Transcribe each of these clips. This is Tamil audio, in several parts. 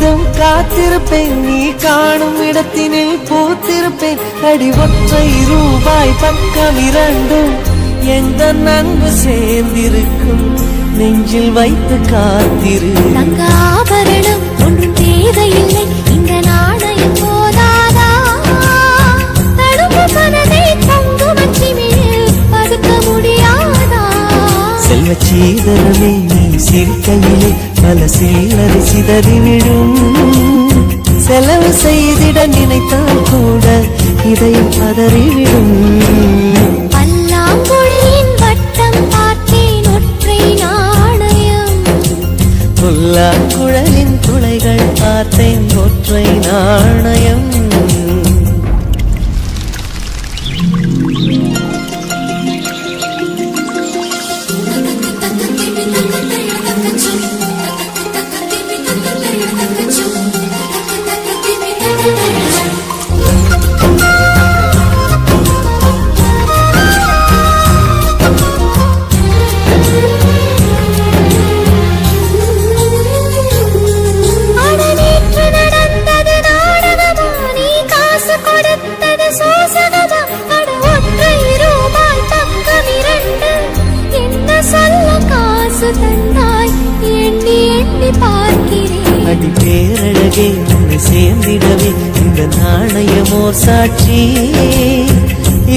எப்போதும் காத்திருப்பேன், நீ காணும் இடத்தினில் பூத்திருப்பேன். அடி ஒற்றை ரூபாய் பக்கம் இரண்டும் எந்த அன்பு சேர்ந்திருக்கும், நெஞ்சில் வைத்து காத்திரு. தங்க ஆபரணம் ஒன்றும் தேவையில்லை, இந்த நாணயம் போதாதா? தடுப்பு மனதை தங்குமச்சி மேல் பதுக்க முடியாதா? செல்வ சீதரமே நீ சிரிக்கையிலே பல சில்லறை சிதறிவிடும். செலவு செய்திட நினைத்தால் கூட இதயம் பதறிவிடும். பல்லாங்குழியின் வட்டம் பார்த்தேன் ஒற்றை நாணயம், புல்லாங்குழலின் துளைகள் பார்த்தேன் ஒற்றை நாணயம். அடி பேரழகே உன்னை சேர்ந்திடவே இந்த நாணயமோர் சாட்சி.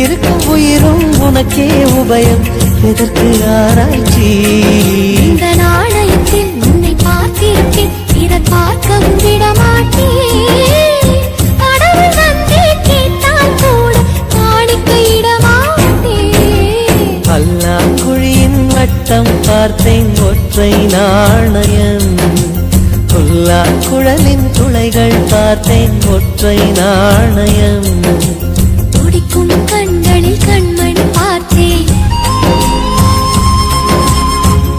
இருக்கும் உயிரும் உனக்கே உபயம், எதற்கு ஆராய்ச்சி? இந்த நாணயத்தில் உன்னை பார்த்திருக்கேன், இதை பார்க்கவும் விடமாட்டேன். கடவுள் வந்தே கேட்டால் கூட காணிக்கையிட மாட்டேன். பல்லாங்குழியின் வட்டம் பார்த்தேன் ஒற்றை நாணயம், புல்லாங்குழலின் துளைகள் பார்த்தேன் ஒற்றை நாணயம். துடிக்கும் கண்களில் கண்மணி பார்த்தேன்,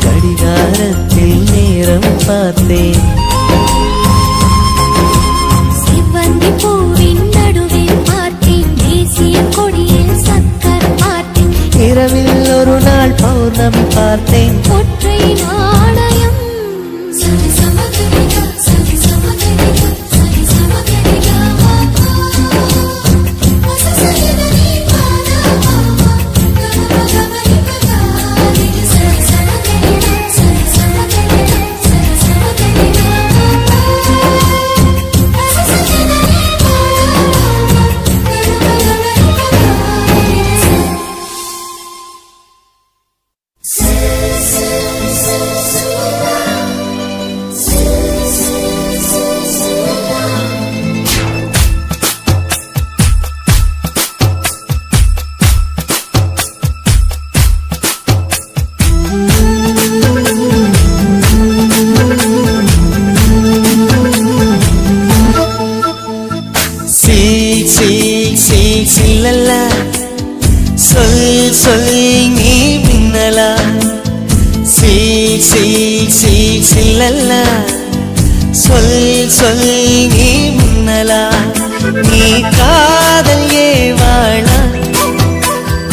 கடிகாரத்தில் நேரம் பார்த்தேன். சிவந்தி பூவின் நடுவில் பார்த்தேன், தேசிய கொடியில் சக்கர் பார்த்தேன். இரவில் ஒரு நாள் பௌர்ணமி பார்த்தேன் ஒற்றை நாணயம். சரி சமகரிகா, சரி சமகரிகா, சரி சமகரிகா வாபா. சசரிதனி பாதா வாபா, கமகமரிகா காரிகா. சரி சமகரிகா, சரி சமகரிகா, சரி சமகரிகா வாபா. சசரிதனி பாதா வாபா, கமகமரிகா காரிகா. சில்லல்லா சொல் சொல் நீ மின்னலா. சில்லல்லா சொல் சொல் நீ மின்னலா. நீ காதல் ஏவாளா,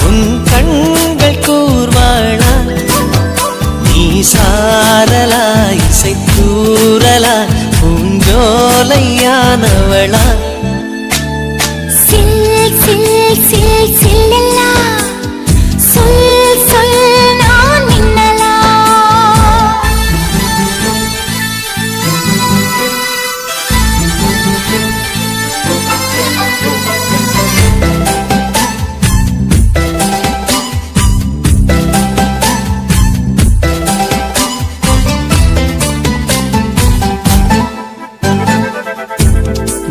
உன் கண்கள் கூர்வாளா. நீ சாரலா இசைத்தூரலா, பூஞ்சோலையானவளா. சில்லல்லா சொல் சொல் நான் மின்னலா.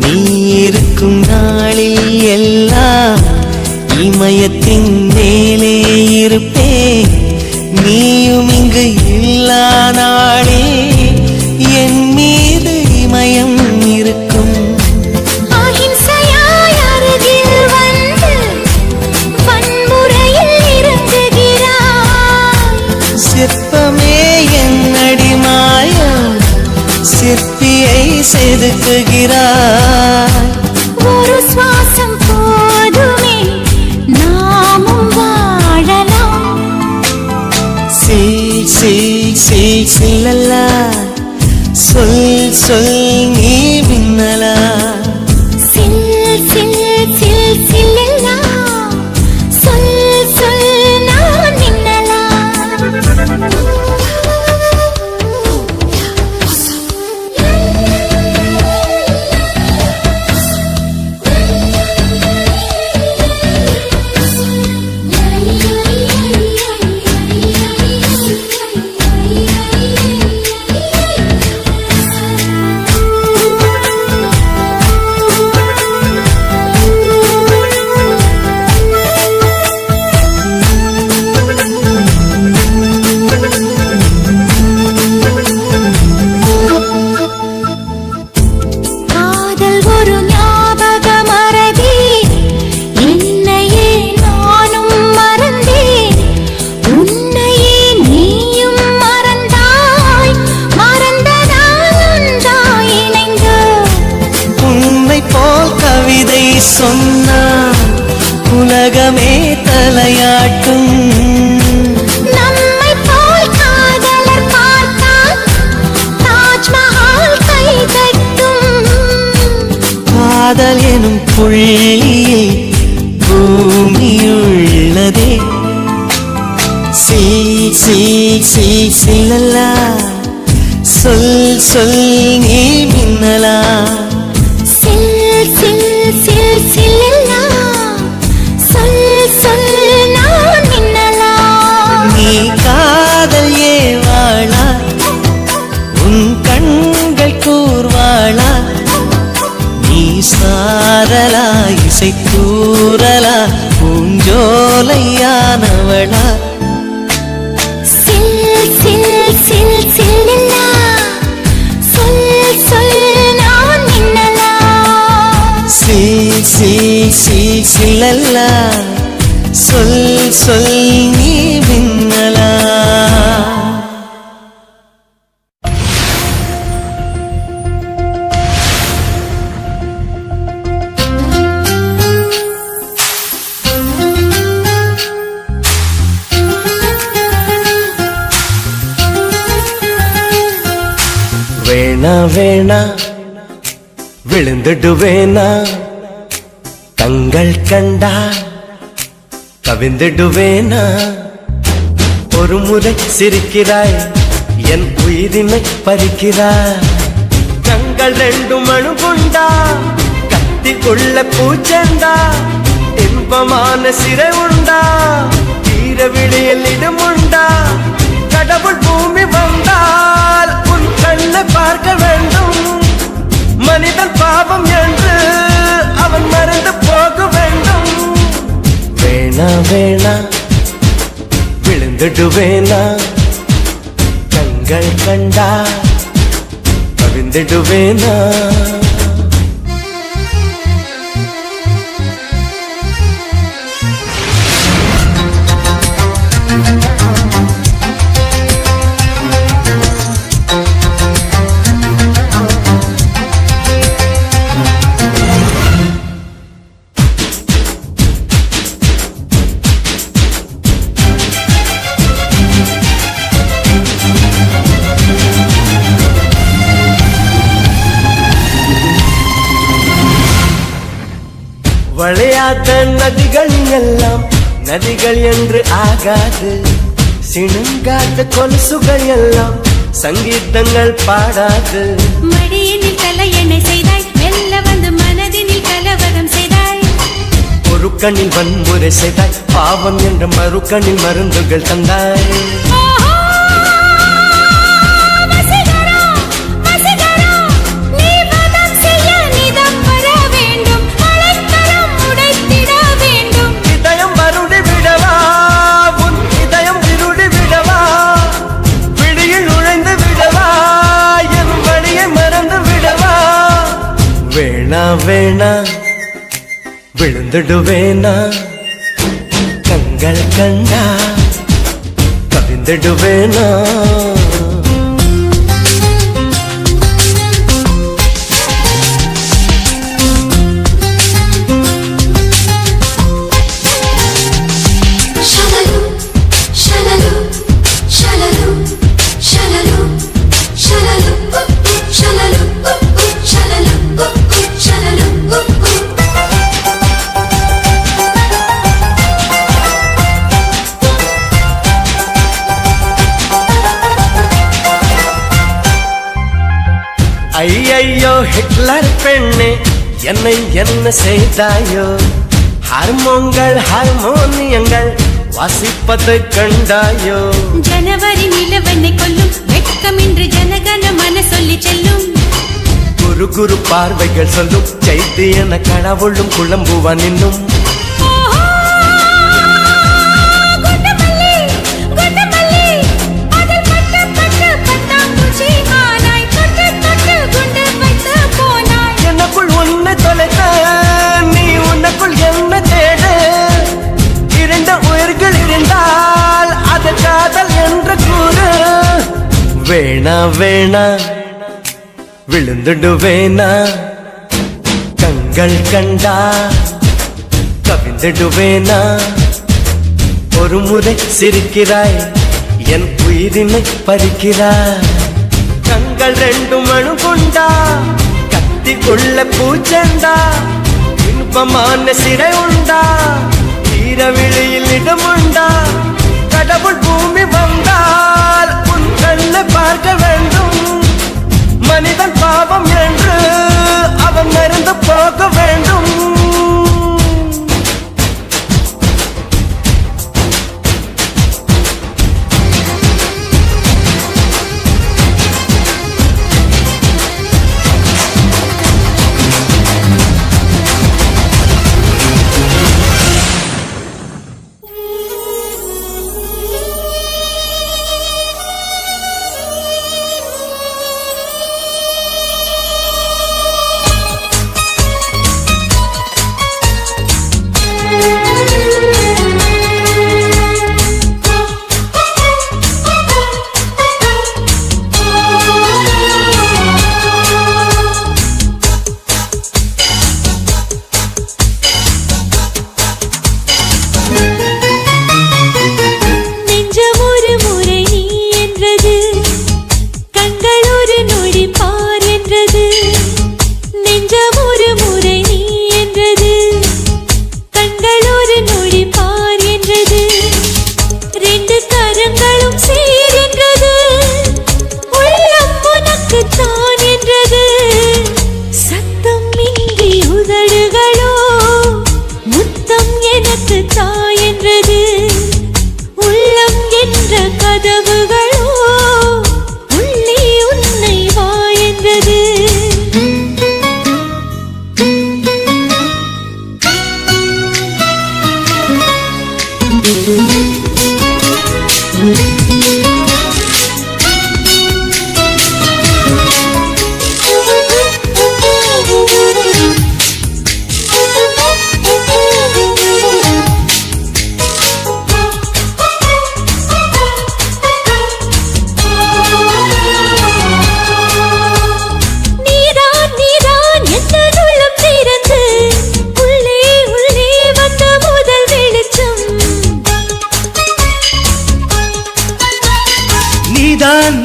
நீ இருக்கும் நாளில் எல்லாம் இமயத்தின் மேலே இருப்பேன். நீயும் இங்கு இல்லா நாளே என் மீது இமயம் இருக்கும். அஹிம்சையாய் அருகில் வந்து வன்முறையில் இறங்குகிறாய். சிற்பமே என் அடிமாயம், சிற்பியை செதுக்குகிறாய். ஒரு சுவாசம் போதுமே நாமும் வாழலாம். சில்லல்லா சொல் சொல் நீ காதல் எனும் புள்ளியில் பூமியுள்ளதே சில்லல்லா சொல் சொல் நீ மின்னலா சில்லல்லா சொல் சொல் நான் மின்னலா நீ காதல் ஏவாளா உன் கண்கள் கூர்வாளா நீ சாரலா இசை கூறலா பூஞ்சோலையானவளா சில்லல்லா சொல் சொல் நான் மின்னலா சில்லல்லா சொல் சொல் நீ மின்னலா வேணா வேணா விழுந்துடுவேனா கண்கள் கண்டா கவிந்துடுவேனா ஒரு முறை சிரிக்கிறாய் என் உயிரினை பறிக்கிறாய் கண்கள் ரெண்டு மணு கொண்டா கத்தி உள்ள பூச்செண்டா இன்பமான சிறை உண்டா தீர விழியில் இடமுண்டா கடவுள் பூமி வந்தால் உன் கண்ணை பார்க்க வேண்டும் மனிதன் பாவம் என்று அவன் மறந்து போக வேண்டும் வேணா வேணா விழுந்துடுவேனா கண்கள் கண்டா கவிந்துடுவேனா வளையாத நதிகள் எல்லாம் நதிகள் என்று ஆகாது சிணுங்காத கொலுசுகள் எல்லாம் சங்கீதங்கள் பாடாது மடியினில் தலையணை செய்தாய் மெல்ல வந்து மனதினில் கலவரம் செய்தாய் ஒரு கண்ணில் வன்முறை செய்தாய் பாவம் என்ற மறுக்கண்ணில் மருந்துகள் தந்தாய் வேணா விழுந்துடுவேனா கண்கள் கண்டா கவிந்துடுவேனா ஐயையோ ஹிட்லர் பெண்ணே என்னை என்ன செய்தாயோ ஹார்மோன்கள் ஹார்மோனியங்கள் வாசிப்பதை கண்டாயோ ஜனவரி நிலவனை கொல்லும் வெட்கமின்றி ஜனகன மன சொல்லி செல்லும் குரு குரு பார்வைகள் சொல்லும் செய்தி என கடவுளும் குழம்புவான் இன்னும் வேணா வேணா விழுந்துடுவேனா கண்கள் கண்டா கவிந்துடுவேனா ஒரு முறை சிரிக்கிறாய் என் உயிரினை பறிக்கிறாய் கண்கள் ரெண்டு மணு கொண்டா கத்தி உள்ள வெள்ள பூச்செண்டா இன்பமான சிறை உண்டா ஈரவிழியில் இடமுண்டா கடவுள் பூமி வந்தால் உன் கண்ணை பார்க்க வேண்டும் மனிதன் பாவம் என்று அவன் மறந்து போக வேண்டும்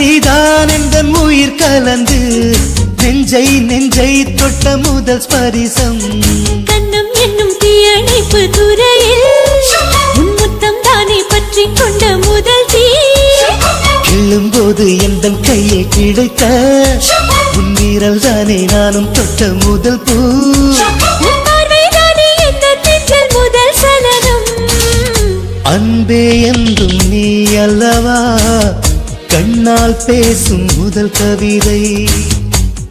நீதான் எந்தன் உயிர் கலந்து நெஞ்சை தொட்ட முதல் ஸ்பரிசம் கண்ணம் என்னும் தீயணைப்பு துறையில் உன் முத்தம் தானே பற்றி கொண்ட முதல் தீ கிள்ளும்போது எந்தன் கையில் கிடைத்த உன் வீரல் தானே நானும் தொட்ட முதல் பூ முதல் சலனம் அன்பே என்றும் நீ அல்லவா கண்ணால் பேசும் முதல் கவிதை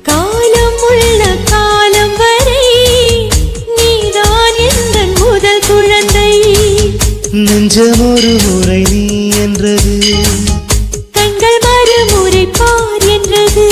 காலம் உள்ள காலம் வரை நீதான் எந்தன் முதல் குழந்தை நெஞ்சம் ஒரு முறை நீ என்றது கண்கள் மறுமுறை பார் என்றது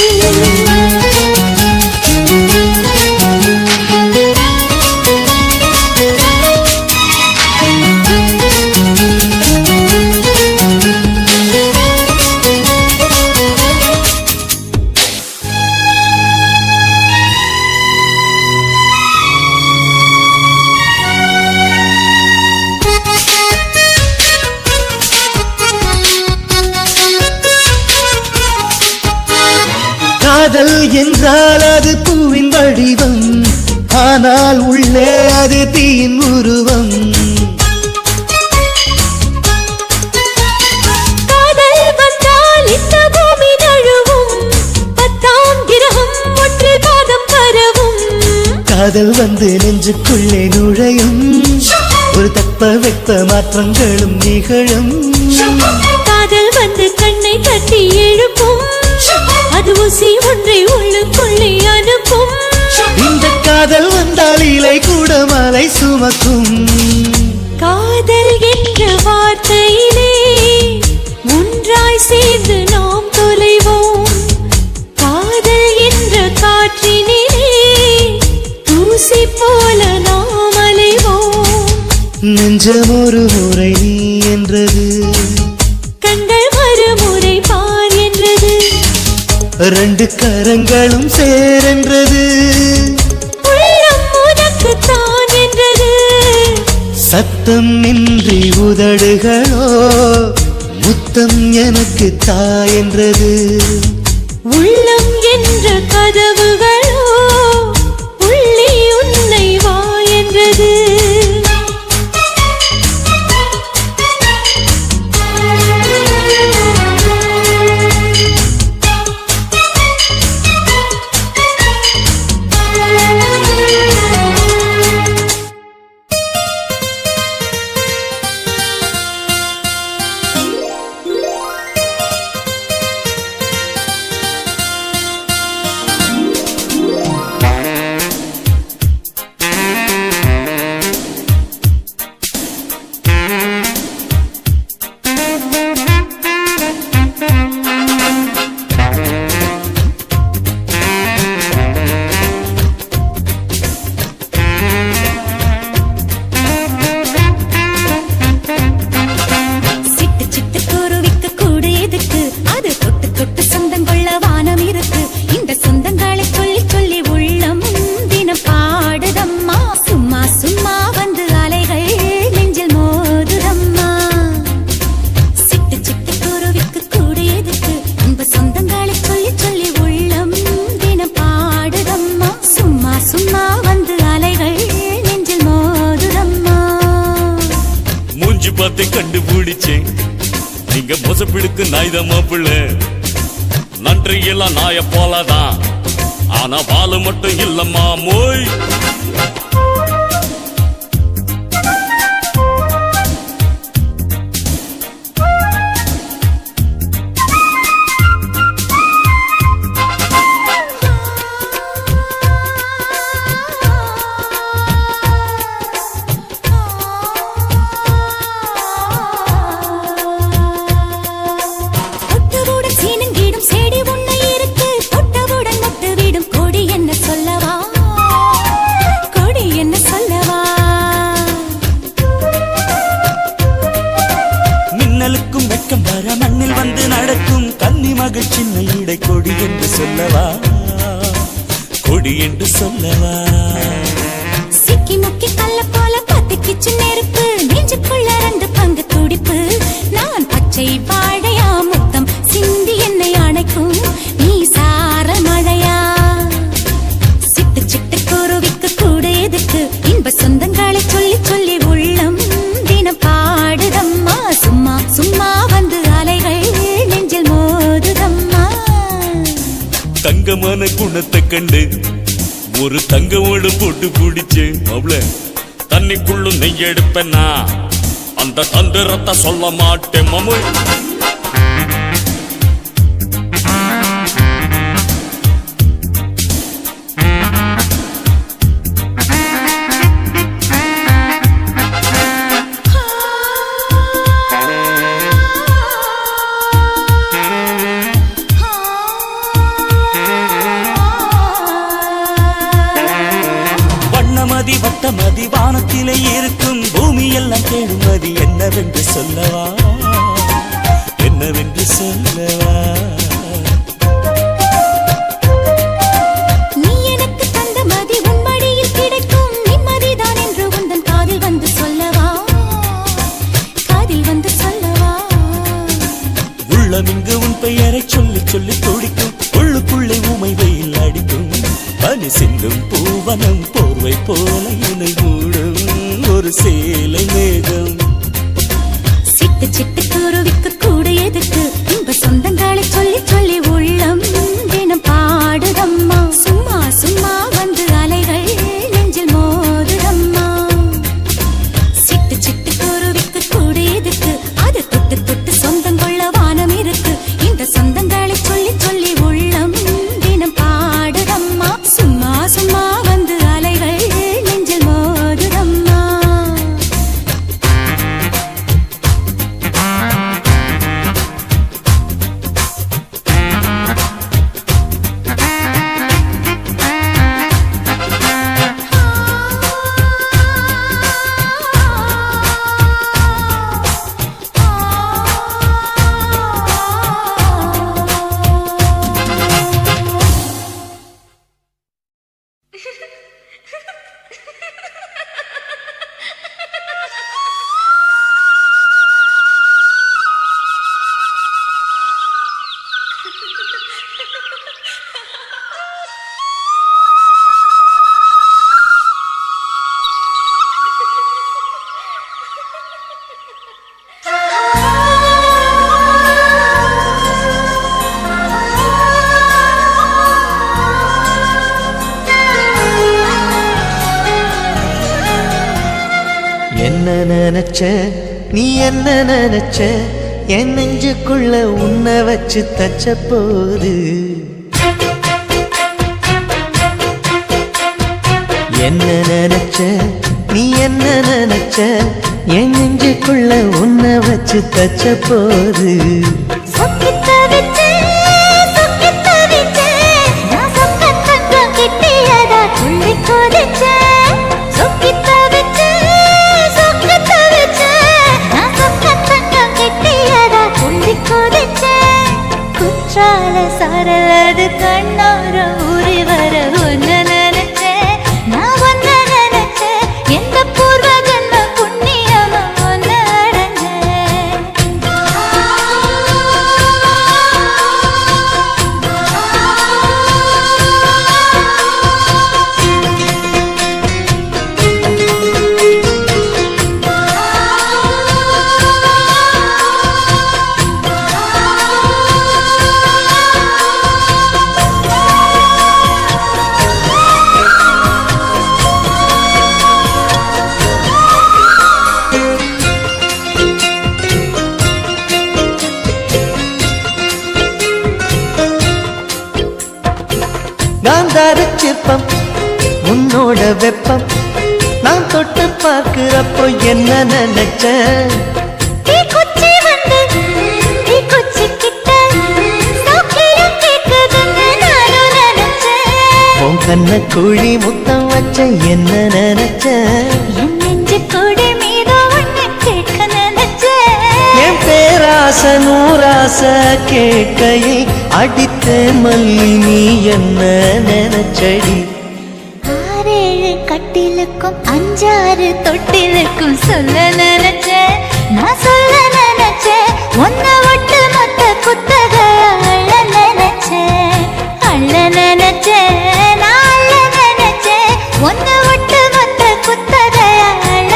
காதல் என்றால் அது பூவின் வடிவம் ஆனால் உள்ளே அது தீயின் உருவம் காதல் வந்தால் இந்த பூமி நழுவும் 10ஆம் கிரகம் ஒன்றில் பாதம் பரவும் காதல் வந்து நெஞ்சுக்குள்ளே நுழையும் ஒரு தட்பவெப்ப மாற்றங்களும் நிகழும் காதல் வந்து கண்ணை தட்டி எழுப்பும் அது ஊசி ஒன்றை உள்ளுக்குள்ளே அனுப்பும் இந்த காதல் வந்தால் இலை கூட மலை சுமக்கும் காதல் என்ற வார்த்தையிலே ஒன்றாய் சேர்ந்து நாம் தொலைவோம் காதல் என்ற காற்றினிலே தூசி போல நாம் அலைவோம் நெஞ்சம் ஒரு முறை நீ என்றது கண்கள் மறுமுறை பார் என்றது ரெண்டு கரங்களும் சேரென்றது உள்ளம் உனக்கு தான் என்றது சத்தம் இன்றி உதடுகளோ முத்தம் எனக்கு தாயென்றது உள்ளம் என்ற கதவுகளோ ரகசியத்தை கண்டுபிடிச்சேன். நீங்க மோசப்பிடுக்கு நாய்தான் மாப்பிள்ள. நன்றி எல்லாம் நாய போலதான், ஆனா பாலு மட்டும் இல்லம்மா மோய். மண்ணில் வந்து நடக்கும் கன்னி மகள் சின்ன இடை கொடி என்று சொல்லவா, கொடி என்று சொல்லவா. சிக்கி முக்கி கல்ல போல பத்திக்கிச்சு நெருப்பு, நெஞ்சுக்குள்ள 2 பங்கு துடிப்பு. நான் பச்சை வாழையா முத்தம் சிந்தி என்னை அணைக்கும் நீ சார மழையா. சிட்டு சிட்டு குருவிக்கு கூட எதுக்கு இன்ப சொந்தங்களை சொல்லி சொல்லி உள்ளம் தினம் பாடுதம்மா. சும்மா சும்மா வந்து நெஞ்சில் மோதுதம்மா. தங்கமான குணத்தை கண்டு ஒரு தங்கவோடு போட்டு பிடிச்சேன். அவள தண்ணிக்குள்ளும் நெய் எடுப்பேன்னா அந்த தந்திரத்தை சொல்ல மாட்டேன் மாமு. வட்டமதி வானத்திலே இருக்கும் பூமி எல்லாம் கேடுமதி என்னவென்று சொல்லவா, என்னவென்று சொல்லவா. நீ எனக்கு தந்த மதி உன் மடியில் கிடைக்கும் நிம்மதிதான் என்று உந்தன் காதில் வந்து சொல்லவா, காதில் வந்து சொல்லவா. உள்ளமிங்கு உன் பெயரை சொல்லி சொல்லி துடிக்கும், உள்ளுக்குள்ளே உமை வெயில் அடிக்கும். பனி சிந்தும் பூவனம் போர்வை போல இணை மூடும் ஒரு சேலை மேகம். சிட்டு சிட்டு குருவிக்கு கூட எதுக்கு இன்ப சொந்தங்களை சொல்லி சொல்லி உள்ளம் தினம் பாடுதம்மா. சும்மா சும்மா வந்து அலைகள் நெஞ்சில் மோதுதம்மா. சிட்டு சிட்டு குருவிக்கு கூட எதுக்கு அது தொட்டு தொட்டு சொந்தம் கொள்ள வானம் இருக்கு. இந்த சொந்தங்களை சொல்லி சொல்லி உள்ளம் தினம் பாடுதம்மா. சும்மா சும்மா வந்து அலைகள் நெஞ்சில் மோதுதம்மா. என்ன நினைச்ச நீ என்ன நினைச்ச என் நெஞ்சுக்குள்ள உன்னை வச்சு தச்ச போது. என்ன நினைச்ச நீ என்ன நினைச்ச என் நெஞ்சுக்குள்ள உன்னை வச்சு தச்ச போது. சரலது கண்ணார ஊறி வர ஒன்ன நினைச்சேன், நான் ஒன்ன நினைச்சேன். எந்த பூர்வ ஜன்ம புண்ணியமா ஒன்ன அடைஞ்சேன். உன்னோட வெப்பம் நான் தொட்டு பார்க்கிறப்போ என்ன நினைச்ச தீக்குச்சி வந்து தீக்குச்சி கிட்ட சௌக்கியம் கேக்குதுன்னு நானும் நினைச்சேன். உன் கண்ண குழி முத்தம் வச்ச என்ன நினைச்ச என் நெஞ்சு கொடி மீது ஒண்ணு கேட்க நினைச்சேன். என் பேராச நூராச கேட்கையை அடித்தேன் மல்லி நீ என்ன நினைச்சடி ஆறேழு கட்டிலுக்கும் அஞ்சாறு தொட்டிலுக்கும் சொல்ல நினைச்சேன். நான் சொல்ல நினைச்சேன். உன்னை விட்டு மொத்த குத்தக அள்ள நினைச்சேன். அள்ள நினைச்சேன். நான் அள்ள நினைச்சேன். உன்னை விட்டு மொத்த குத்தக அள்ள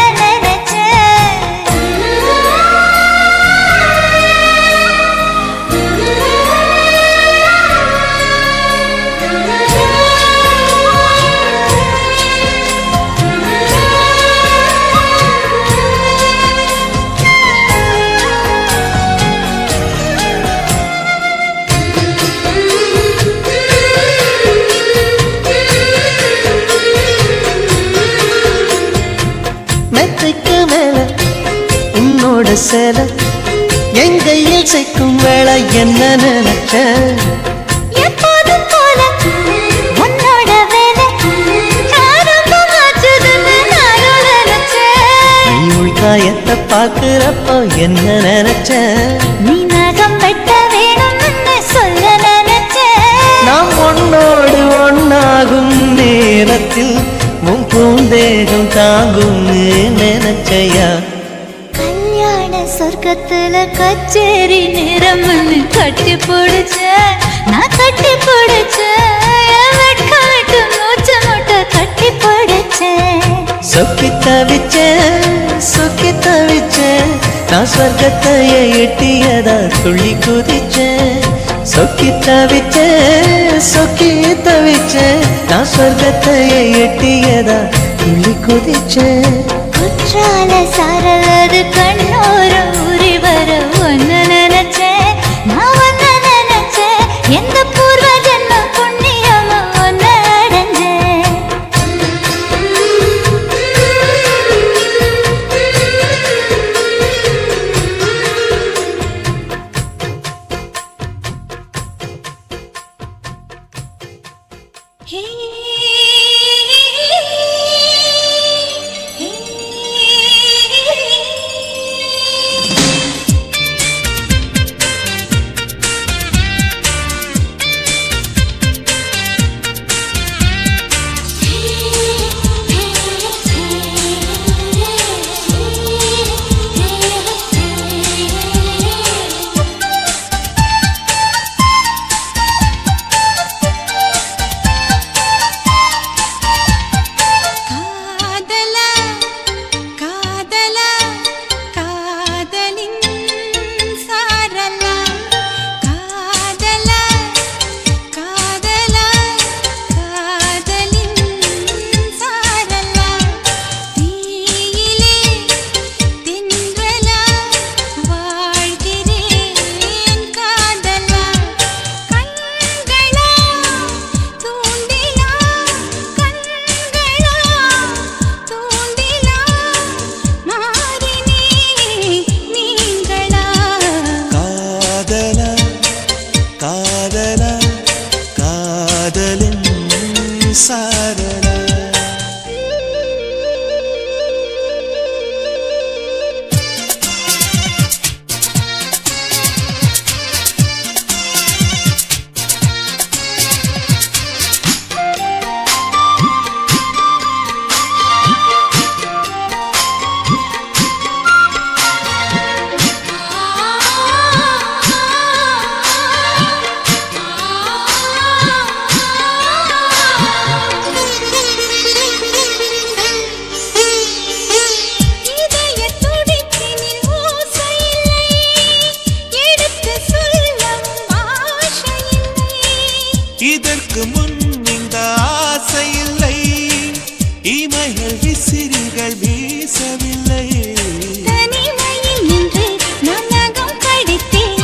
மெத்தைக்கு மேல உன்னோட சேல என் கையில் சேர்க்கும் வேளை என்ன நினைச்ச எப்போதும் போல உன்னோட வேலை ஆரம்பமாச்சுதுன்னு நானும் நினைச்சேன். நீ உள்காயத்தை பார்க்கிறப்போ என்ன நினைச்ச நீ நகம் வெட்ட வேணும்னு சொல்ல நினைச்சேன். நாம் உன்னோடு ஒன்னாகும் நேரத்தில் உன் பூந்தேகம் தாங்கும் நினைச்சையா கல்யாண சொர்க்கத்துல கச்சேரி நேரம்னு கட்டி பிடிச்ச. நான் கட்டி பிடிச்சேன். வெட்க விட்டு மூச்சு முட்டை கட்டி பிடிச்சேன். சொக்கி தவிச்சேன் நான் சொர்க்கத்தையே எட்டியதா துள்ளி குதிச்சேன் சொக்கி தவிச்சேன் நான் சொர்க்கத்தையே எட்டியதா துள்ளி குதிச்சேன் குற்றால சாரலது கண்ணோர ஊறி வர ஒன்னு நினைச்சேன். நான் ஒன்னு நினைச்சேன். எந்த பூர்வ ஜென்ம புண்ணியமா ஒன்னு அடைஞ்சேன். இதற்கு முன் இந்த ஆசை இல்லை, இமைகள் விசிறிகள் வீசவில்லை. தனிமையில் நின்று நான் நகம் கடித்தேன்,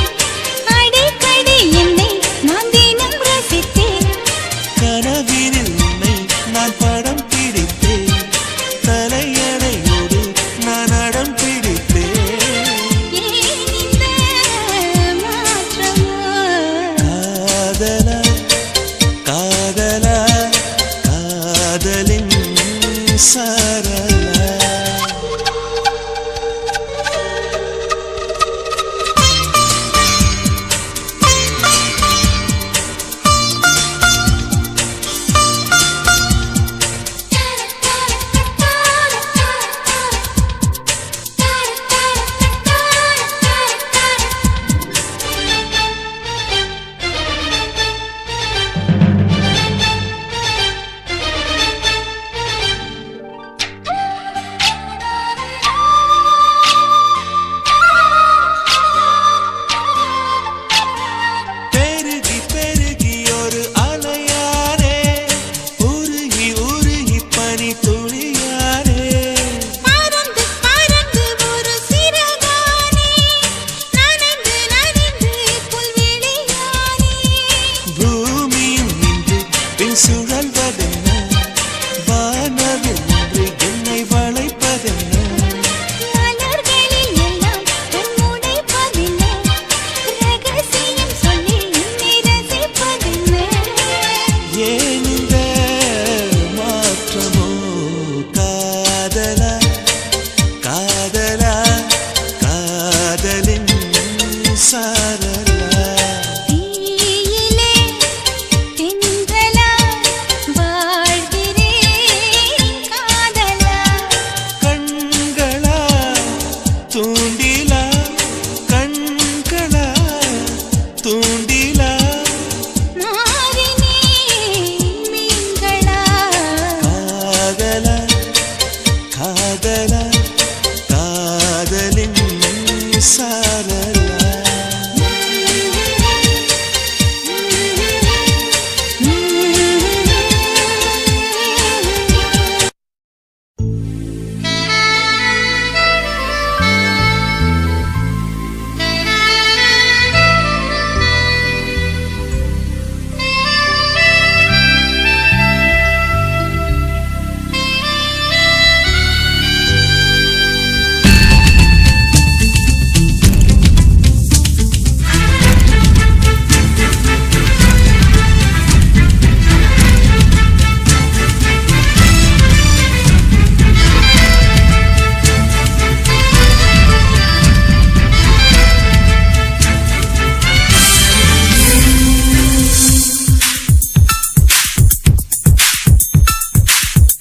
அடிக்கடி என்னை நான் தினம் ரசித்தேன். கனவினில் உன்னை நான் படம் பிடித்தேன். சாரலா.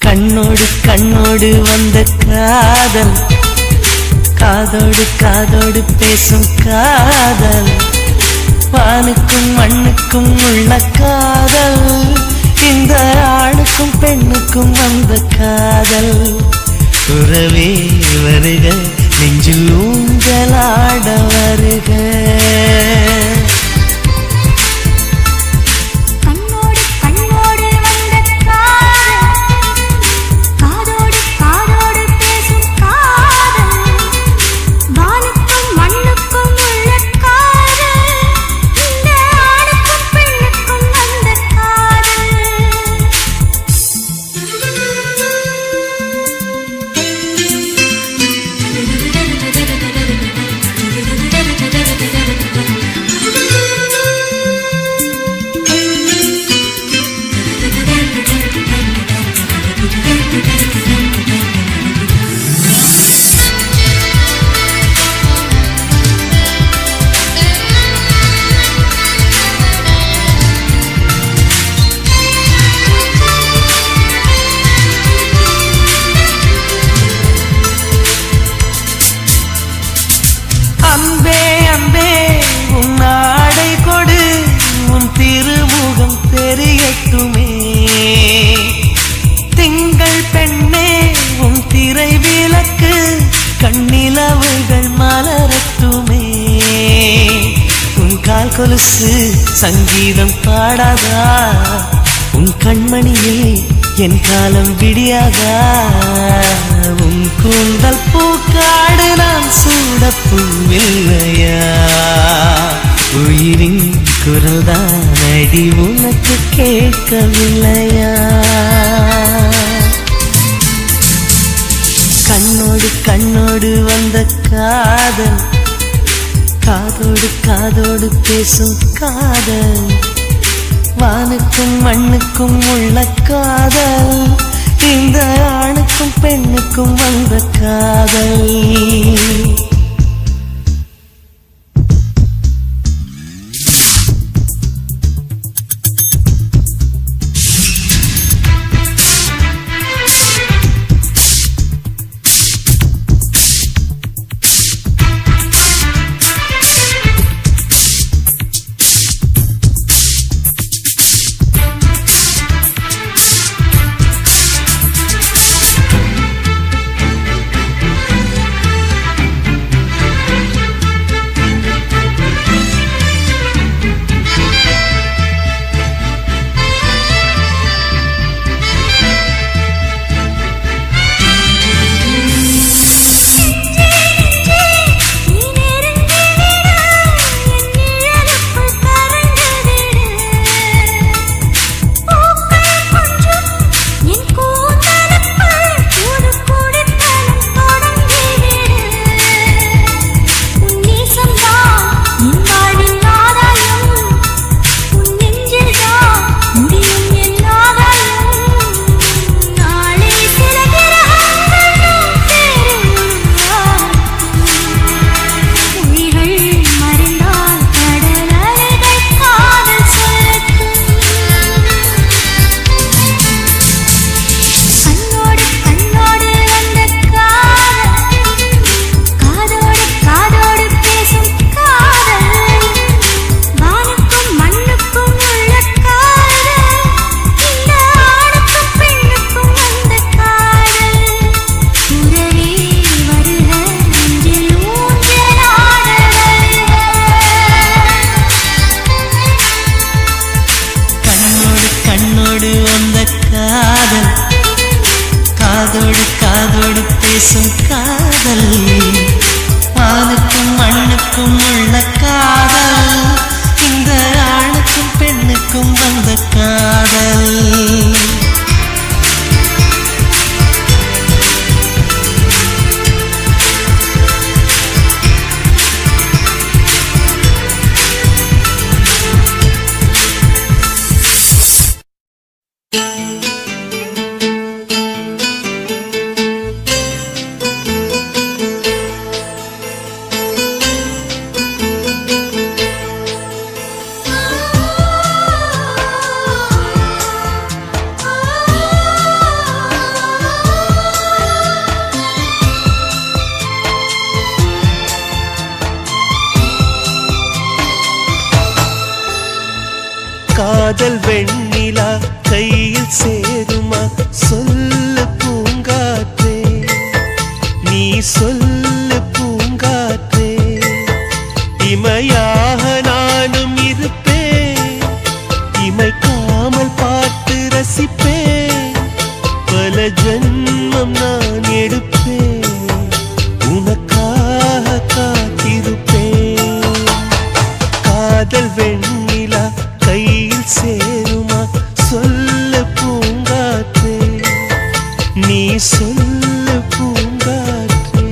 கண்ணோடு கண்ணோடு வந்த காதல், காதோடு காதோடு பேசும் காதல், வானுக்கும் மண்ணுக்கும் உள்ள காதல், இந்த ஆணுக்கும் பெண்ணுக்கும் வந்த காதல். உறவே வருக, நெஞ்சில் ஊஞ்சலாட வருக. அன்பே அன்பே உன் ஆடை கொடு, உன் திருமுகம் தெரியட்டுமே. திங்கள் பெண்ணே உன் திரை விளக்கு, கண்ணிலவுகள் மலரட்டுமே. உன் கால் கொலுசு சங்கீதம் பாடாதா, உன் கண்மணியில் என் காலம் விடியாதா. உன் கூந்தல் பூக்காடு நான் சூடப்பூவில்லையா. உயிரின் குரல்தான் அடி உனக்கு கேட்கவில்லையா. கண்ணோடு கண்ணோடு வந்த காதல், காதோடு காதோடு பேசும் காதல், வானுக்கும் மண்ணுக்கும் உள்ள காதல், இந்த ஆணுக்கும் தித்திக்கும் வந்த காதல். காதோடு காதோடு பேசும் காதல், ஆணுக்கும் மண்ணுக்கும் உள்ள காதல், இந்த ஆணுக்கும் பெண்ணுக்கும் வந்த காதல். காதல் வெண்ணிலா கையில் சேருமா, சொல்லு பூங்காற்றே, நீ சொல்லு பூங்காற்றே. இமையாக நானும் இருப்பேன், இமைக்காமல் பார்த்து ரசிப்பேன். பல ஜன்மம் நான் எடுப்பேன், உனக்காக காத்திருப்பேன். காதல் வெண்ணிலா கையில் சேருமா, சொல்லு பூங்காற்றே, நீ சொல்லு பூங்காற்றே.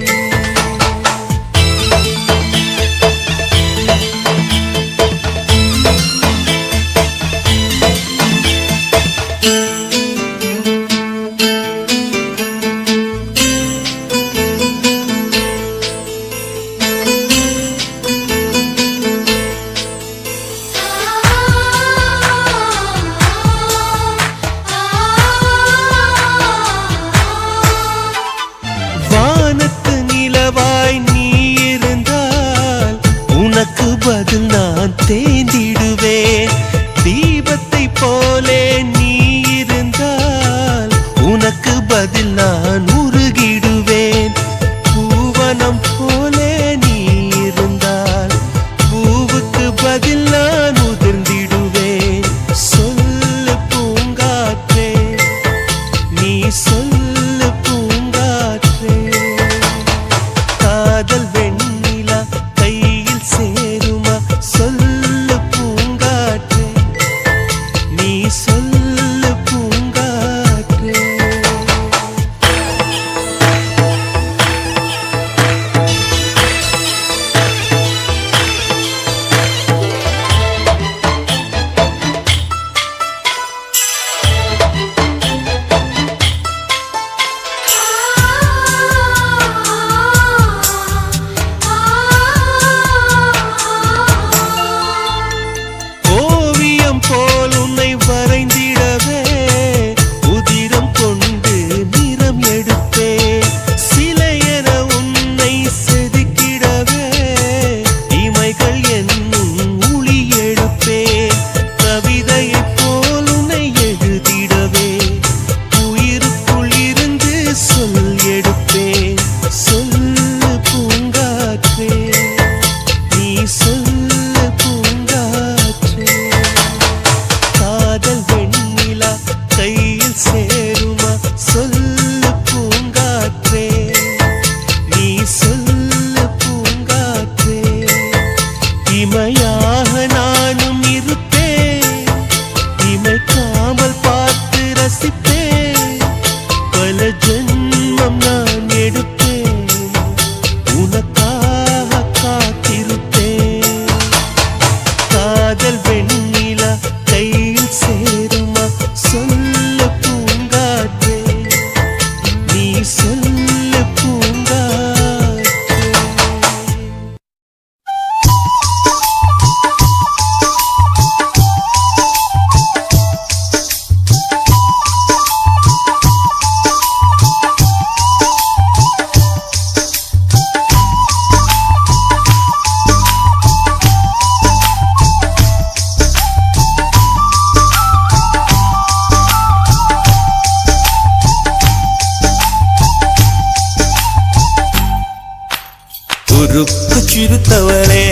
உருக்கு சிறுத்தவளே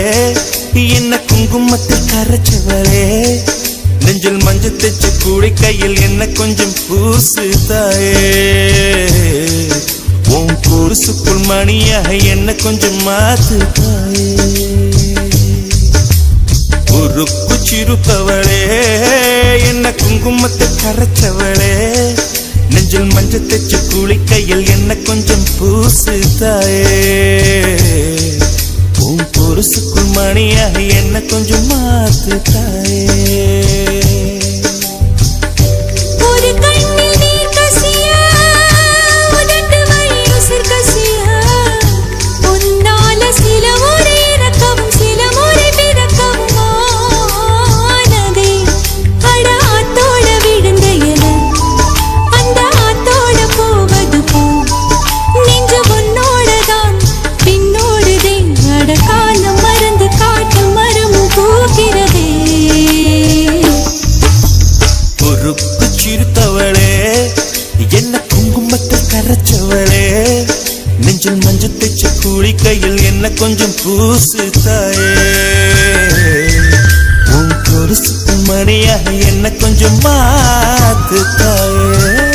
என்ன குங்குமத்தில் கரைச்சவளே நெஞ்சில் மஞ்சள் தைச்சு கூடி கையில் என்ன கொஞ்சம் பூசு தாயே உன் குருசுக்குள் மணியாக என்ன கொஞ்சம் மாத்து தாயே உருக்கு சிறுத்தவளே என்ன குங்குமத்தை கரைச்சவளே நெஞ்சில் மஞ்சள் தைச்சு கூலி கையில் என்ன கொஞ்சம் பூசு தாயே உன் பொருசுக்குள் மணியாக என்ன கொஞ்சம் மாத்து தாயே நெஞ்சில் மஞ்சள் தைச்ச கூலி கையில் என்ன கொஞ்சம் பூசு தாயே உன் கொலுசுக்கு மணியாக என்ன கொஞ்சம் மாத்து தாயே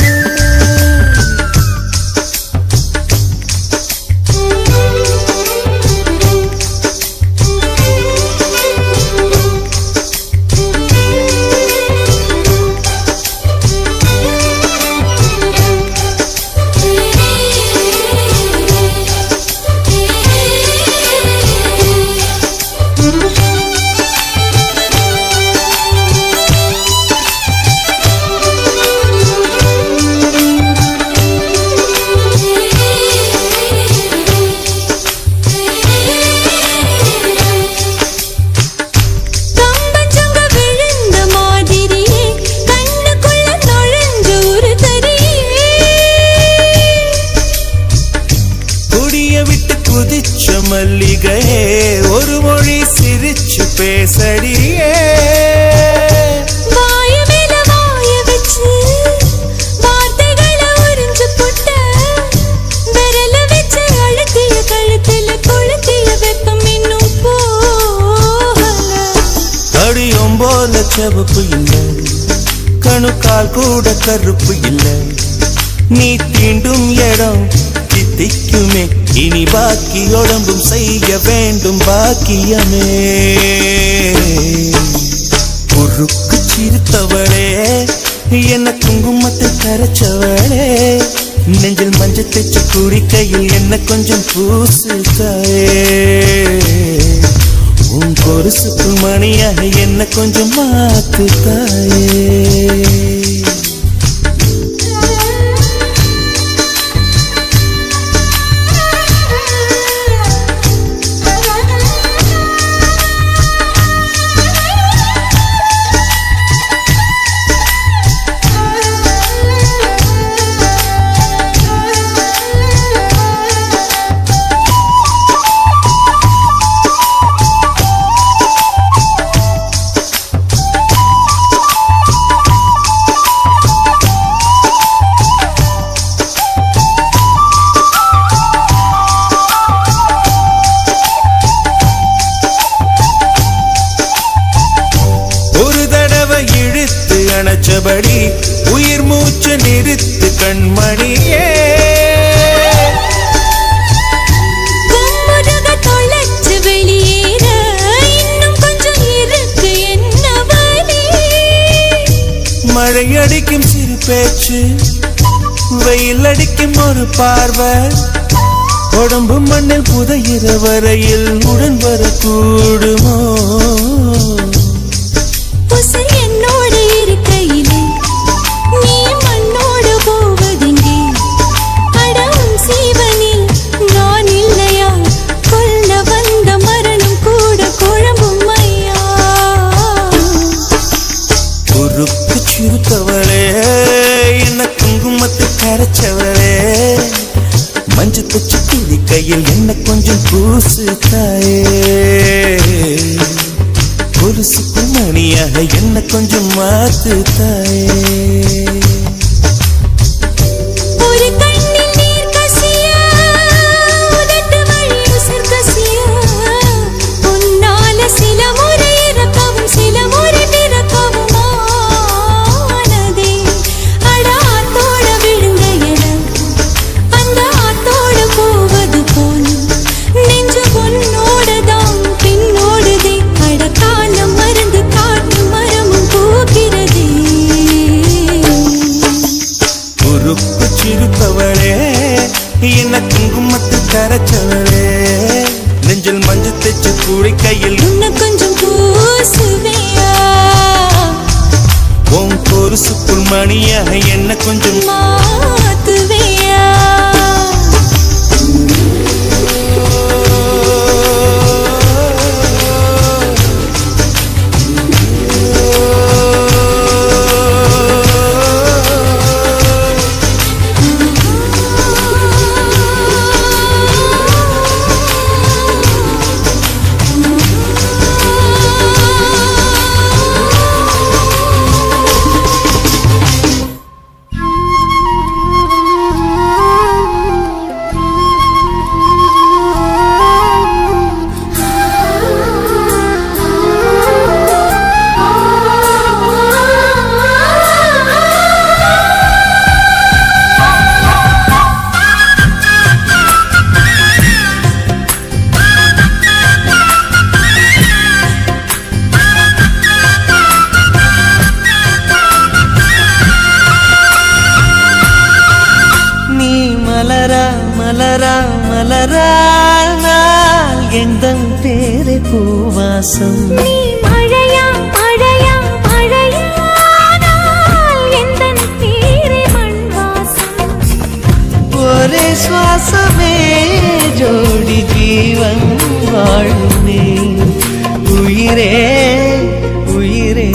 மல்லிகையே ஒரு மொழி சிரிச்சு பேசடியே வாய மேல வாய வச்சு வார்த்தைகளை உறிஞ்சு புட்ட விரல வச்சு அழுத்திய கழுத்துல கொளுத்திய வெப்பம் இன்னும் போகல அடியும் போல செவப்பு இல்லை கணுக்கால் கூட கருப்பு இல்லை நீ தீண்டும் இடம் தித்திக்குமே இனி பாக்கி உடம்பும் செய்ய வேண்டும் பாக்கியமே உருக்கு சிரித்தவளே என்ன குங்குமத்தை கரைச்சவளே நெஞ்சில் மஞ்சள் தைச்சு கூடி கையில் என்ன கொஞ்சம் பூசு தாயே உன் கொலுசுக்கு மணியாக என்ன கொஞ்சம் மாத்து தாயே அணைச்சபடி உயிர் மூச்சு நிறுத்து கண்மணியே தொலைச்சு வெளியேற இன்னும் கொஞ்சம் இருக்கு என்ன வழி மழை அடிக்கும் சிறு பேச்சு வெயில் அடிக்கும் ஒரு பார்வை உடம்பு மண்ணில் புதையிற வரையில் உடன் வரக்கூடுமோ என்னோடு இருக்கையிலே நீ மண்ணோடு போவதெங்கே அடவும் சீவனில் நான் இல்லையா கொல்ல வந்த மரணம் கூட குழம்பும் ஐயா உருக்கு சிறுத்தவளே என்ன குங்குமத்தை கரைச்சவளே மஞ்சள் தைச்சு கூடி கையில் என்ன கொஞ்சம் பூசு தாயே கொலுசுக்கு மணியாக என்ன கொஞ்சம் மாத்து தாயே ஒரு கண்ணில் நீர் கசிய உதட்டு வழி உசர் கசிய வச்சவளே என்ன குங்குமத்து கரைச்சவளே நெஞ்சில் மஞ்சு தைச்சு குளிக்கையில் இன்னும் கொஞ்சம் பூசுவியா உன் பொருசுக்குள் மணியாக என்ன கொஞ்சம் மாத்துவியா மலரானால் எந்தன் பேரை பூவாசம் நீ மழையா மழையா மழையானால் எந்தன் பேரை மண் வாசம் ஒரே சுவாசமே ஜோடி ஜீவன் வாழுமே உயிரே உயிரே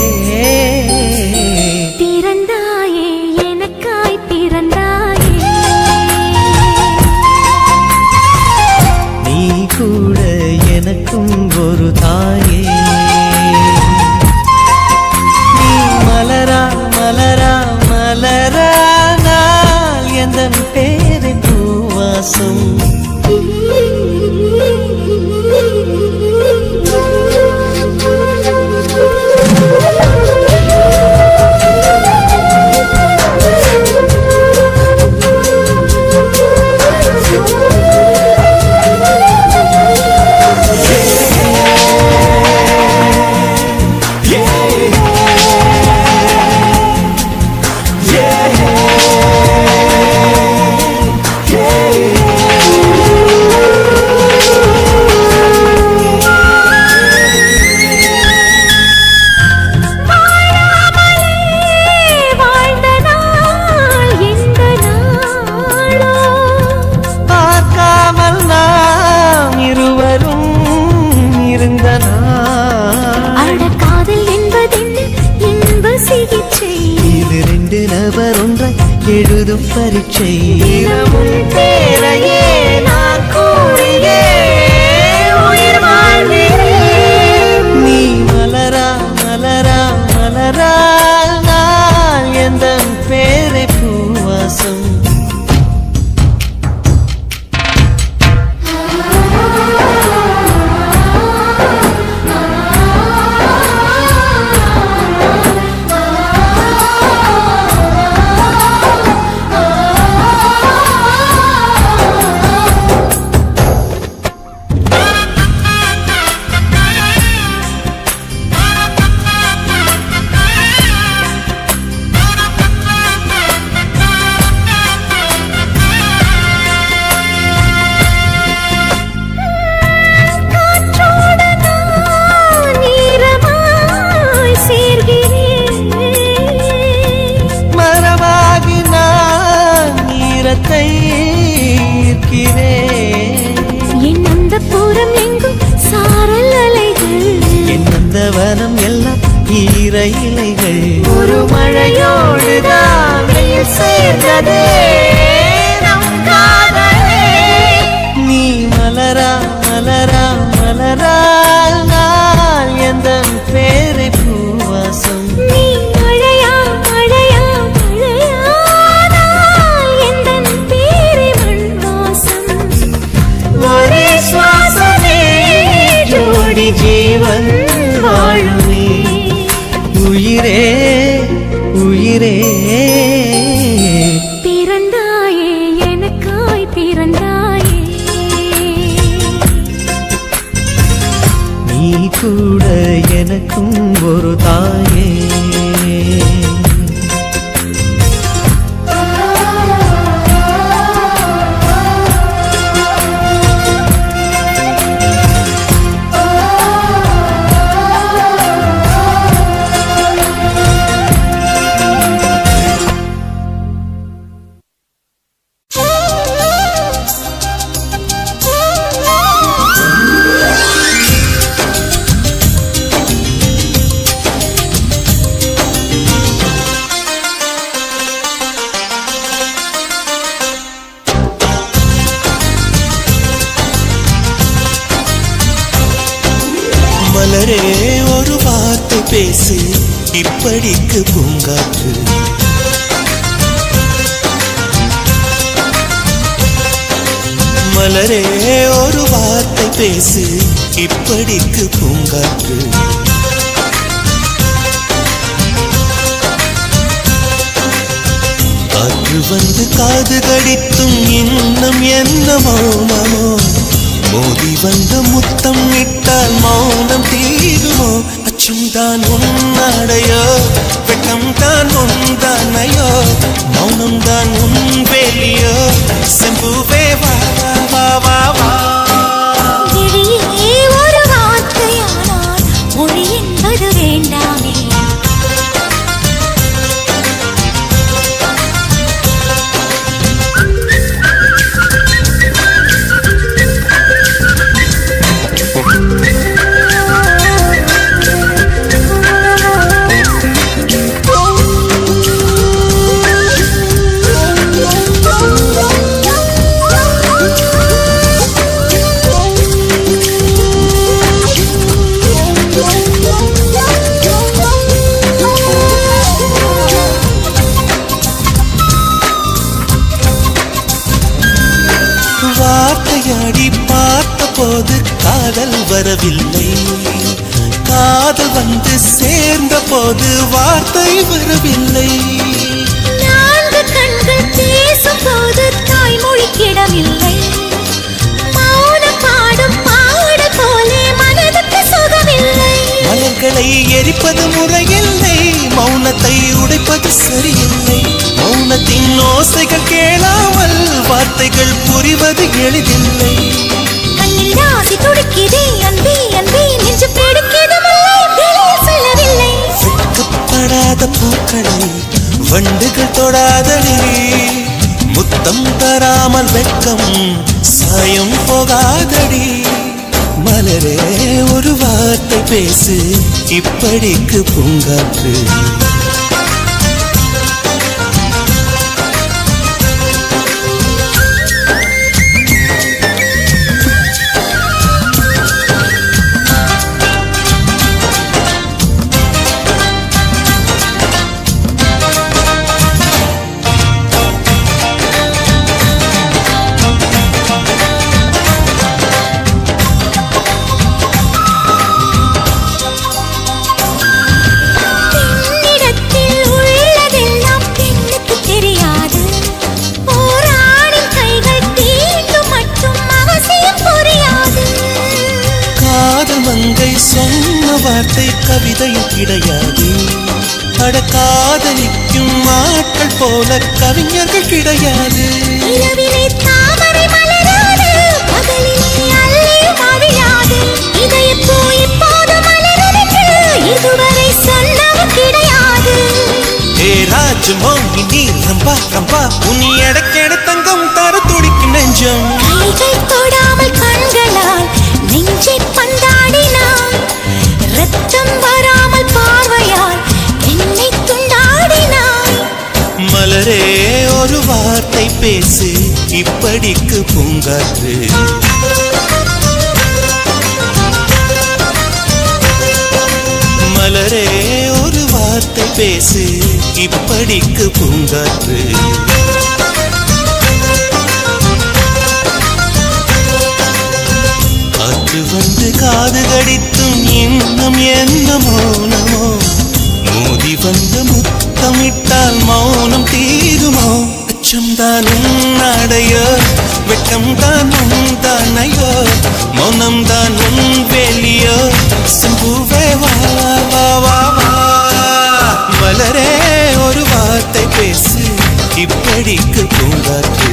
பிறந்தாயே எனக்காய் பிறந்தாயே கூட எனக்கும் ஒரு தாயே நீ மலரா மலரா மலரானால் எந்தன் பேரை பூவாசம் எழுதும் பரீட்சை பேரையே நான் கூறியே உயிர் வாழ்கிறேன் நீ மலரா மலரா மலரா நான் எந்தன் பேரை பூவாசம் என் அந்த புறம் எங்கும் சாரல் அலைகள் என் அந்த வனம் எல்லாம் ஈர இலைகள் ஒரு மழையோடுதான் வெயில் சேர்ந்ததே நம் காதலே நீ மலரா மலரா மலரா நான் எந்தன் பேரை பூவாசம் நீ மழையா மழையா மழையானால் எந்தன் பேரை மண் வாசம் ஒரே சுவாசமே ஜோடி ஜீவன் வாழுமே உயிரே உயிரே பிறந்தாயே எனக்காய் பிறந்தாயே நீ கூட எனக்கும் ஒரு தாயே இப்படிக்கு பூங்காற்று. மலரே ஒரு வார்த்தை பேசு, இப்படிக்கு பூங்காற்று. காற்று வந்து காது கடித்தும் இன்னும் என்ன மௌனமோ, மோதி வந்த முத்தம் இட்டால் மௌனம் தீருமோ. அச்சும் தான் உன்னாடையோ, வெட்கம் தான் உந்தானையோ, மௌனம் தான் உன் வேலியோ. செம்புவே வா வா வா வா. விழியே ஒரு வார்த்தையானால் மொழி என்பது வேண்டாமே. வார்த்தையாடி பார்த்த போது காதல் வரவில்லை, காதல் வந்து சேர்ந்த போது வார்த்தை வரவில்லை. நான்கு கண்கள் பேசும் போது தாய்மொழி கிடமில்லை, மௌன பாடும் பாட போலே மனதுக்கு சுகமில்லை. மலர்களை எரிப்பது முறையில்லை, மௌனத்தை உடைப்பது சரியில்லை. மௌனத்தின் ஓசைகள் கேளாமல் வார்த்தைகள் புரிவது எளிதில்லை. கண்ணில் ஆசை துடிக்குதே அன்பே அன்பே, நெஞ்சு பிடிக்குது முல்லை, வெளியே சொல்லவில்லை. வெட்கப்படாத பூக்களை வண்டுகள் தொடாதடி, முத்தம் தராமல் வெட்கம் சாயம் போகாதடி. மலரே ஒரு வார்த்தை பேசு, இப்படிக்கு பூங்காற்று. சொன்ன வார்த்தை கவிதையும் கிடையாது, அட காதலிக்கும் ஆட்கள் போல கவிஞர்கள் கிடையாது. இரவிலே தாமரை மலராது, பகலிலே அல்லியும் அவிழாது, இதயப்பூ இப்போது மலரென்று இதுவரை சொன்னவன் கிடையாது. ஏ ராஜமோ நீ ரம்பா ரம்பா, உன் எடக்கெட தங்கம் தர துடிக்கும் நெஞ்சம். கைகள் தொடாமல் கண்களால் நெஞ்சை பந்தாடினான், ரத்தம் வராமல் பார்வையால் என்னை துண்டாடினான். மலரே ஒரு வார்த்தை பேசு, இப்படிக்கு பூங்காற்று. மலரே ஒரு வார்த்தை பேசு, இப்படிக்கு பூங்காற்று. காற்று வந்து காது கடித்தும் இன்னும் என்ன மௌனமோ, மோதி வந்து முத்தமிட்டால் மௌனம் தீருமோ. அச்சம்தான் உன்னாடையோ, வெட்கம்தான் உந்தானையோ, மௌனம்தான் உன் வேலியோ. செம்புவே வா வா வா வா. மலரே ஒரு வார்த்தை பேசு, இப்படிக்கு பூங்காற்று.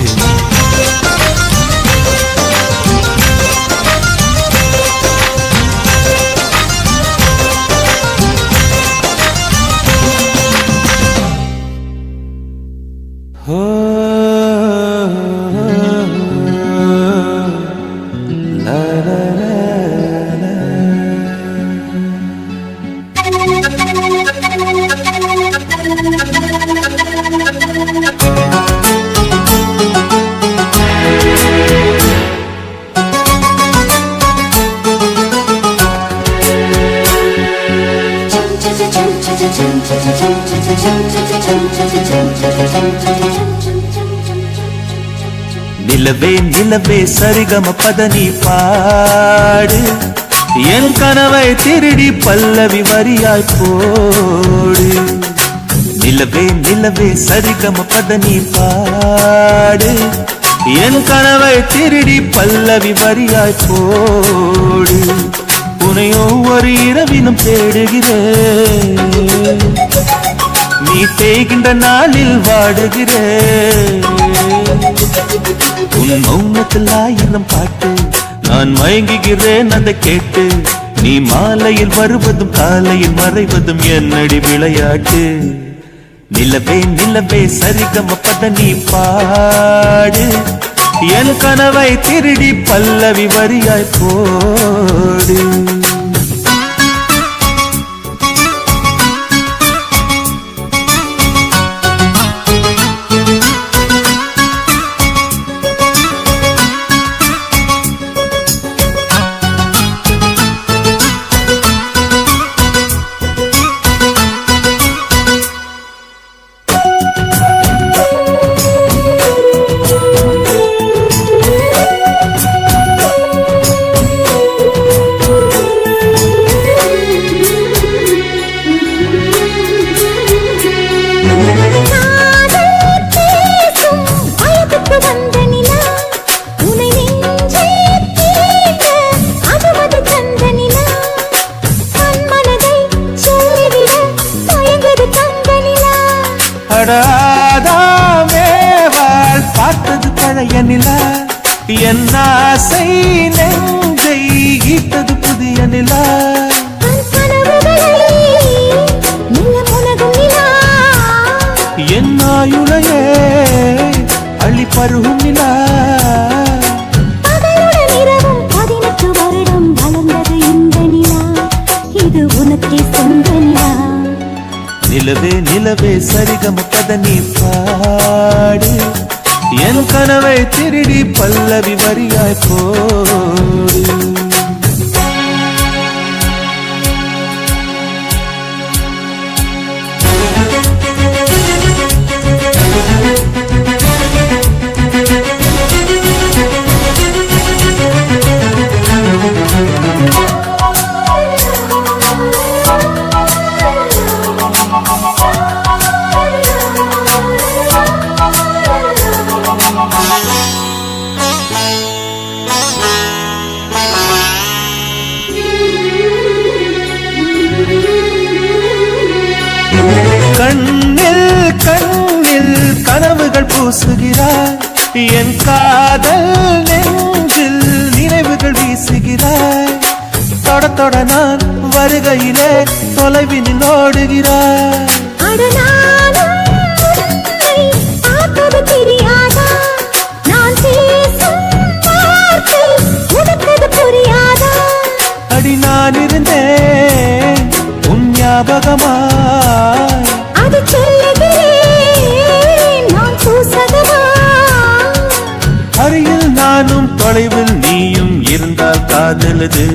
நிலவே நிலவே சரிகம பதனி பாடு என் கனவை திருடி பல்லவி வரியாய் போடு நிலவே நிலவே சரிகம பதனி பாடு என் கனவை திருடி பல்லவி வரியாய் போடு உன்னை ஒவ்வொரு இரவினும் தேடுகிறேன் நீ தேய்கின்ற நாளில் வாடுகிறேன் உன் மௌனத்தில் ஆயிரம் பாட்டு நான் மயங்குகிறேன் அதை கேட்டு நீ மாலையில் வருவதும் காலையில் மறைவதும் என்னடி விளையாட்டு நிலவே நிலவே சரிகம பதனி பாடு என் கனவை திருடி பல்லவி வரியாய் போடு அடாதாமேவாள் பார்த்தது பழைய நிலா என் ஆசை நெஞ்சை ஈட்டது புதிய நிலா என் ஆயுளையே அள்ளி பருகும் நிலா நிலவே நிலவே சரிகம பதனி பாடு என் கனவை திருடி பல்லவி வரியாய் போடு கண்ணில் கண்ணில் கனவுகள் பூசுகிறாய் என் காதல் நெஞ்சில் நினைவுகள் வீசுகிறாய் தொட தொட நான் வருகையிலே தொலைவினில் ஓடுகிறாய் அடி நான் இருந்தேன் உன் ஞாபகமாய் அருகில் நானும் தொலைவில் நீயும் இருந்தால் காதலது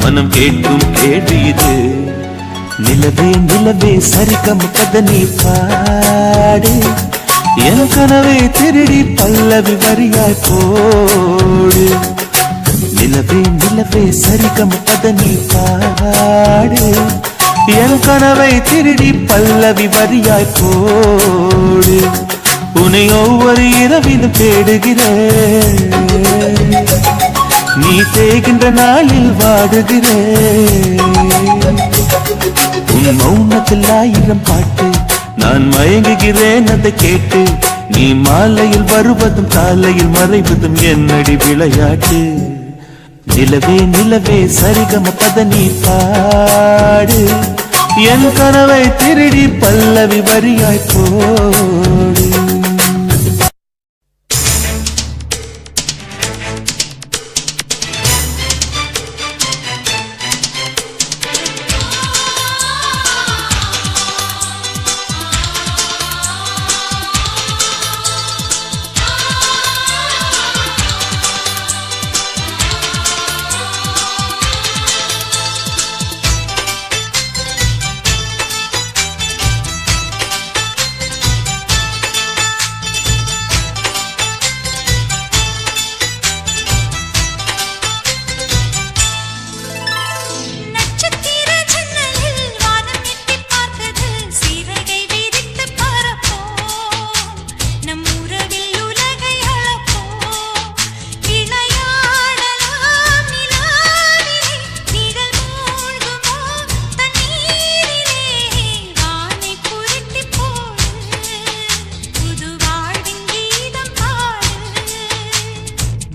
மனம் கேட்கும் கேள்வி இது நிலவே நிலவே சரிகம பதனி பாடு என் கனவை திருடி பல்லவி வரியாய் போடு நிலவே நிலவே சரிகம பதனி பாடு என் கனவை திருடி பல்லவி வரியாய் போடு உன்னை ஒவ்வொரு இரவிலும் தேடுகிறேன் நீ தேய்கின்ற நாளில் வாடுகிறேன் உன் மௌனத்தில் ஆயிரம் பாட்டு நான் மயங்குகிறேன் அதை கேட்டு நீ மாலையில் வருவதும் காலையில் மறைவதும் என்னடி விளையாட்டு நிலவே நிலவே சரிகம பதனி பாடு என் கனவை திருடி பல்லவி வரியாய் போடு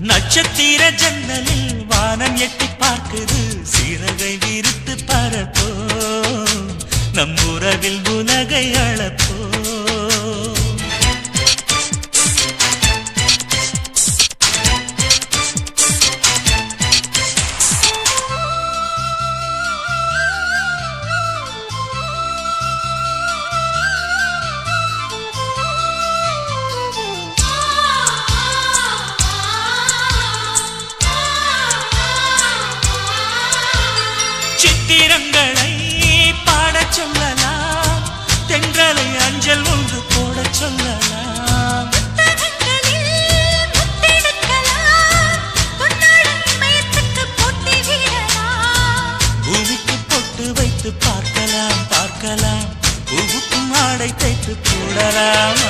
நட்சத்திர ஜன்னலில் வானம் எட்டி பார்க்குது சிறகை விரித்து பரப்போ நம் உறவில் உலகை அளப்போ சித்திரங்களை பாடச் சொல்லலாம் தென்றலை அஞ்சல் ஒன்று போடச் சொல்லலாம் பூமிக்கு பொட்டு வைத்து பார்க்கலாம் பார்க்கலாம் பூவுக்கும் ஆடை தைத்து போடலாம்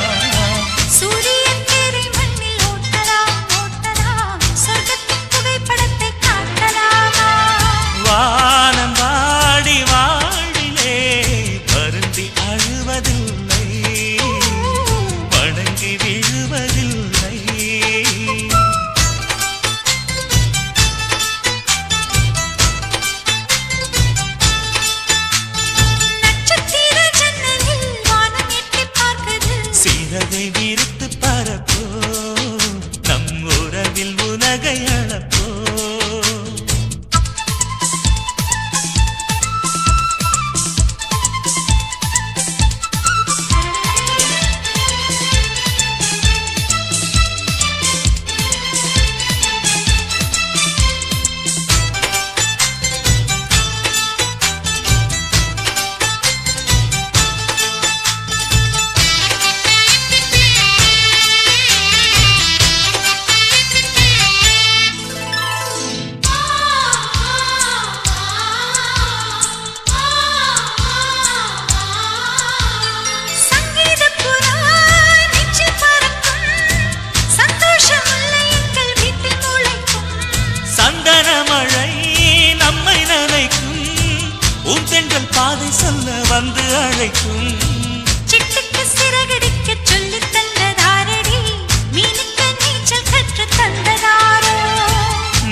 சூரியன் தேரை மண்ணில் ஓட்டலாம் ஓட்டலாம் சொர்க்கத்தின் புகைப்படத்தை காட்டலாமா வானம் வாடி வாழிலே வருந்தி அழுவதில்லை வணங்கி விழுவதில்லை நட்சத்திர ஜன்னலில் வானம் எட்டி பார்க்குது சிறகை விரித்து பரப்போ நம் உறவில் உலகை அளப்போ சங்கீத புறா நெஞ்சில் பறக்கும் சந்தோஷம் இல்லை எங்கள் வீட்டில் முளைக்கும் சந்தன மழை நம்மை நனைக்கும் உன் தென்றல் பாதை சொல்ல வந்து அழைக்கும் சிட்டுக்கு சிறகடிக்க சொல்லித் தந்ததாரடி மீனுக்கு நீச்சல் கற்று தந்ததாரோ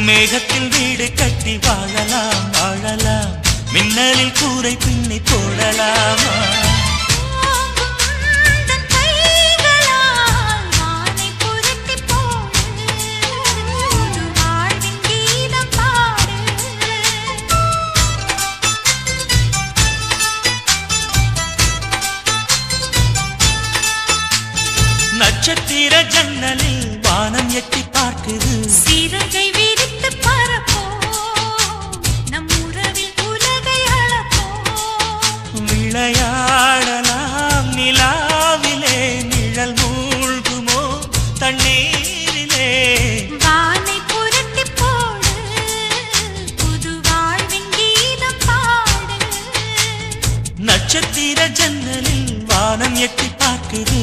மேகத்தில் வீடு கட்டி வாழலாம் வாழலாம் மின்னலில் கூரை பின்னி போடலாமா தன் கைகளால் வானை புரட்டி போடு புது வாழ்வின் கீதம் பாடு நட்சத்திர ஜன்னலில் வானம் எட்டி பார்க்குது சிறகை விரித்து பரப்போ நம் உறவில் உலகை அளப்போ விளையாடலாம் நிலாவிலே நிழல் மூழ்குமோ தண்ணீரிலே வானை புரட்டி போடு புது வாழ்வின் கீதம் பாடு நட்சத்திர ஜன்னலில் வானம் எட்டி பார்க்குது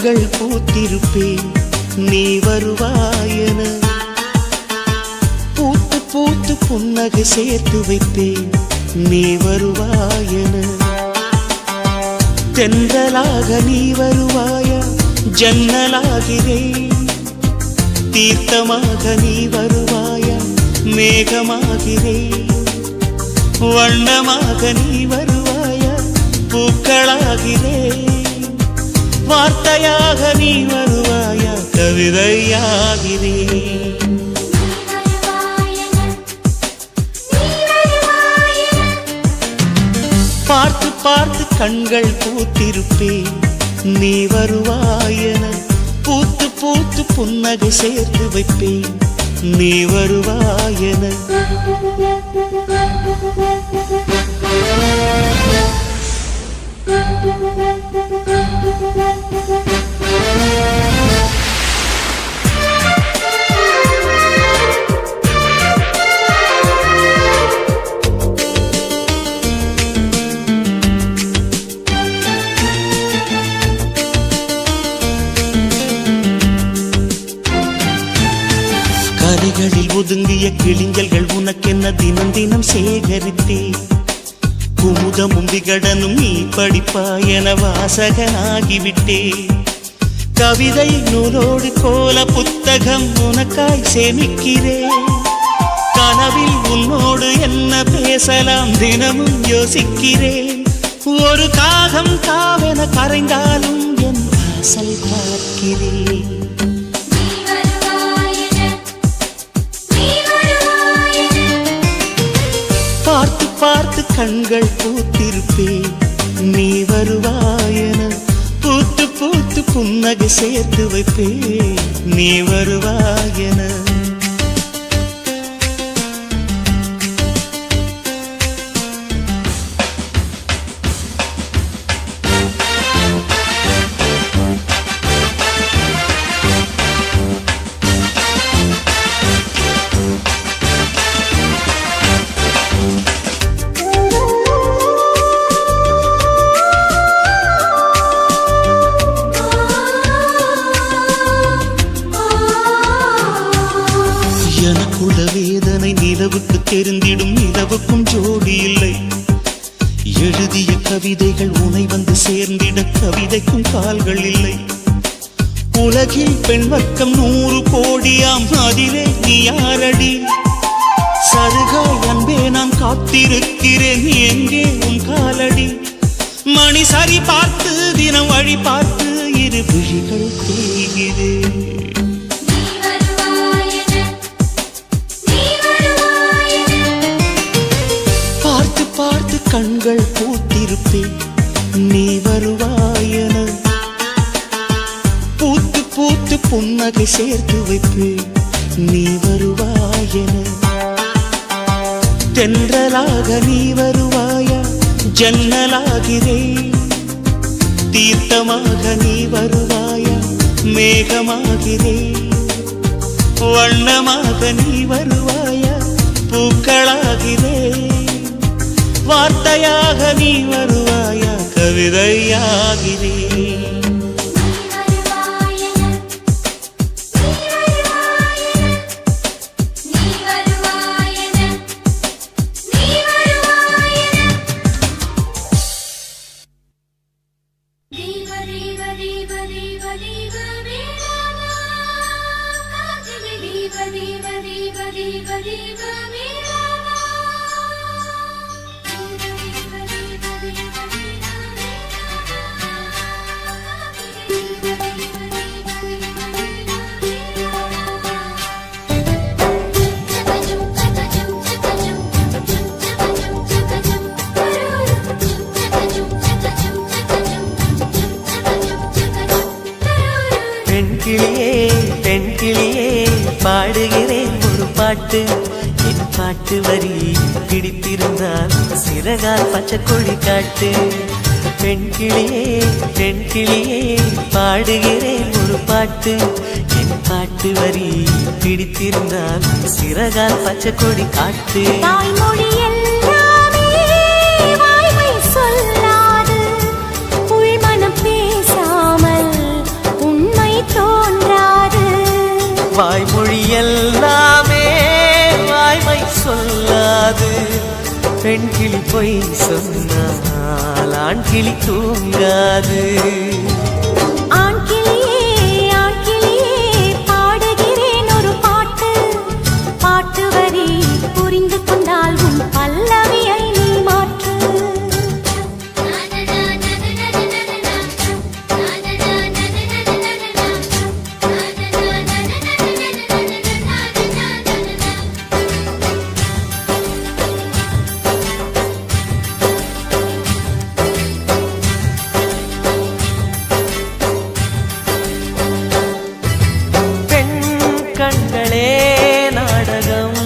கண்கள் பூத்திருப்பேன் நீ வருவாயென பூத்து பூத்து புன்னகை சேர்த்து வைப்பேன் நீ வருவாயென தென்றலாக நீ வருவாயா ஜன்னலாகிறேன் தீர்த்தமாக நீ வருவாயா மேகமாகிறேன் வண்ணமாக நீ வருவாயா பூக்களாகிறேன் வார்த்தையாக நீ வருவாயா கவிதையாகிறேன் பார்த்து பார்த்து கண்கள் பூத்திருப்பேன் நீ வருவாயென பூத்து பூத்து புன்னகை சேர்த்து வைப்பேன் நீ வருவாயென கரைகளில் ஒதுங்கிய கிளிஞ்சல்கள் உனக்கென்ன தினம் தினம் சேகரித்தே குமுதமும் விகடனும் நீ படிப்பாய் என வாசகனாகிவிட்டே கவிதை நூலோடு கோல புத்தகம் உனக்காய் சேமிக்கிறேன் கனவில் உன்னோடு என்ன பேசலாம் தினமும் யோசிக்கிறேன் ஒரு காகம் காவென கரைந்தாலும் என் வாசல் பார்க்கிறேன் பார்த்து பார்த்து கண்கள் பூத்திருப்பேன் நீ வருவாயென பூத்து பூத்து புன்னகை சேர்த்து வைப்பேன் நீ வருவாயென எனக்குள்ள வேதனை நிலவுக்கு தெரிந்திடும் நிலவுக்கும் ஜோடி இல்லை எழுதிய கவிதைகள் உனை வந்து சேர்ந்திட கவிதைக்கும் கால்கள் இல்லை உலகில் பெண் வர்க்கம் 100 கோடியாம் அதிலே நீ யாரடி சருகாய் அன்பே நான் காத்திருக்கிறேன் எங்கே உன் காலடி மணி சரி பார்த்து தினம் வழி பார்த்து இரு விழிகள் தேய்கிறேன் பார்த்து கண்கள் பூத்திருப்பேன் நீ வருவாயென பூத்து பூத்து புன்னகை சேர்த்து வைப்பேன் நீ வருவாயென தென்றலாக நீ வருவாயா ஜன்னலாகிறேன் தீர்த்தமாக நீ வருவாயா மேகமாகிறேன் வண்ணமாக நீ வருவாயா பூக்களாகிறேன் வார்த்தையாக நீ வருவாயா கவிதையாகிறேன் பெண் கிளியே பாடுகிறேன் ஒரு பாட்டு என் பாட்டு வரி பிடித்திருந்தால் சிறகால் பச்சை கொடி காட்டு பெண் கிளியே பாடுகிறேன் ஒரு பாட்டு என் பாட்டு வரி பிடித்திருந்தால் சிறகால் பச்சை கொடி காட்டு தாய்மொழி எல்லாமே வாய்மை சொல்லாது உள்மனம் பேசாமல் வாய்மொழி எல்லாமே வாய்மை சொல்லாது. பெண் கிளி பொய் சொன்னால் ஆண் கிளி தூங்காது. ஆண் கிளியே பாடுகிறேன் ஒரு பாட்டு. பாட்டு வரி புரிந்து கொண்டால் உன் பல்லவியை நீ மாற்று. கண்களே நாடகம்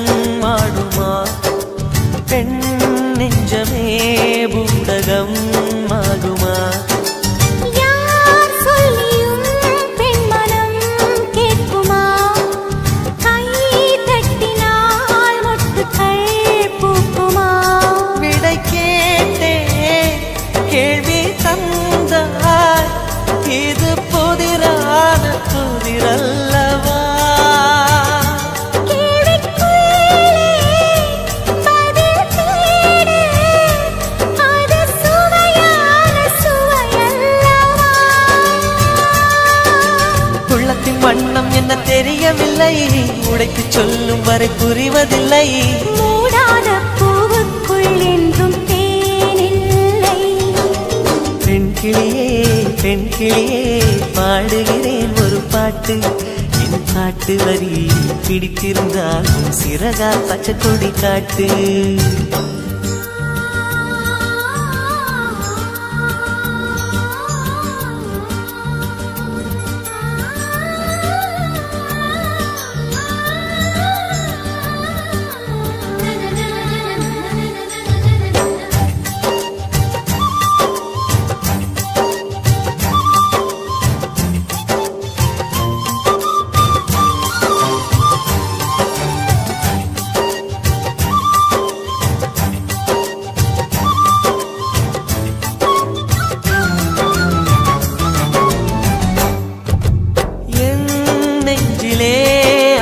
ஆடுமா, பெண் நெஞ்சமே பூடகம் ஆகுமா. யார் சொல்லியும் பெண் மனம் கேட்குமா, கை தட்டினால் மொட்டுக்கள் பூக்குமா. விடை கேட்டே கேள்வி தந்தாய், இது புதிரான புதிரல்லவா. வண்ணம் என்ன தெரியவில்லை, உடைத்து சொல்லும் வரை புரிவதில்லை. மூடாத பூவுக்குள் என்றும் தேனில்லை. பெண் கிளியே பாடுகிறேன் ஒரு பாட்டு. என் பாட்டு வரி பிடித்திருந்தால் சிறகால் பச்சை கொடி காட்டு.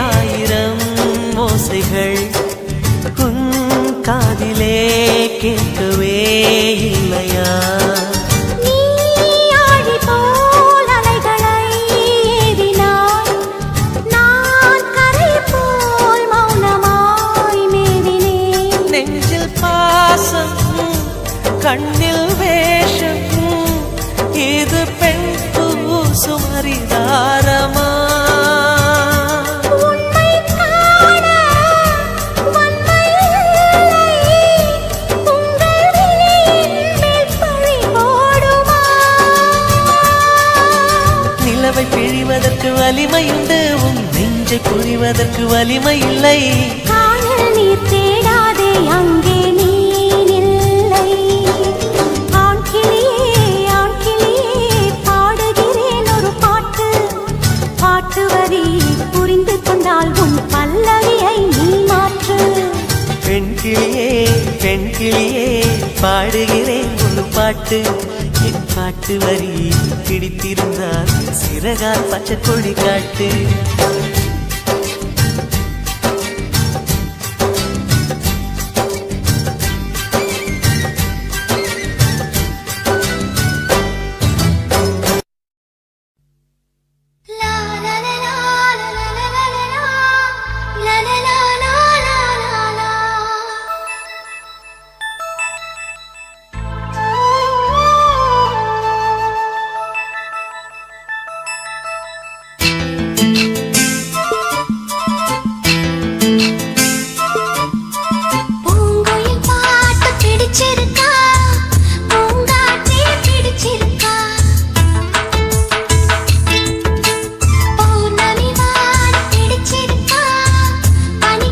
ஆயிரம் ஓசைகள் உன் காதிலே கேட்கவே இல்லையா. நீ ஆழி போல் அலைகளை ஏவினாய், நான் கரை போல் மௌனமாய் மேவினேன். நெஞ்சில் பாசம் கண்ணில் வேஷம், இது பெண் சுமரிதாரமா. நிலவை பிழிவதற்கு வலிமையுண்டு, உன் நெஞ்சை புரிவதற்கு வலிமை இல்லை. காணல் நீர் தேடாதே அங்கே நீர் இல்லை. ஆண் கிளியே பாடுகிறேன் ஒரு பாட்டு. பாட்டு வரி புரிந்து கொண்டால் உன் பல்லவியை நீ மாற்று. பெண் கிளியே பாடுகிறேன் ஒரு பாட்டு. என் பாட்டு வரி பிடித்திருந்தால் சிறகால் பச்சை கொடி காட்டு. பனி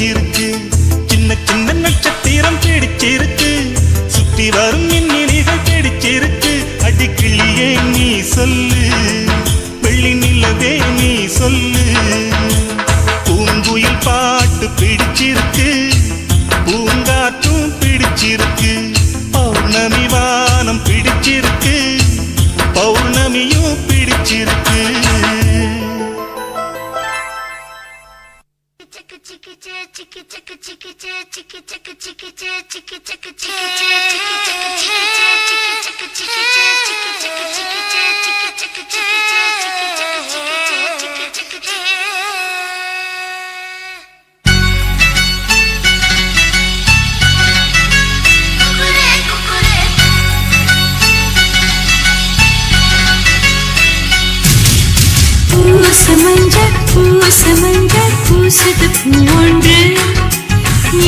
பிடிச்சிருக்கு சின்ன சின்ன நட்சத்திரம் பிடிச்சிருக்கு சுத்தி வரும் மின்னிலிகள் பிடிச்சிருக்கு அடிக்கிளியே நீ சொல்லு வெள்ளி நிலவே நீ சொல்லு பூங்குயில் பாட்டு பிடிச்சிருக்கு பூங்காற்றும் பிடிச்சிருக்கு பௌர்ணமி வானம் பிடிச்சிருக்கு பௌர்ணமியும் பிடிச்சிருக்கு பூசமஞ்சள் பூசுது பூவொன்று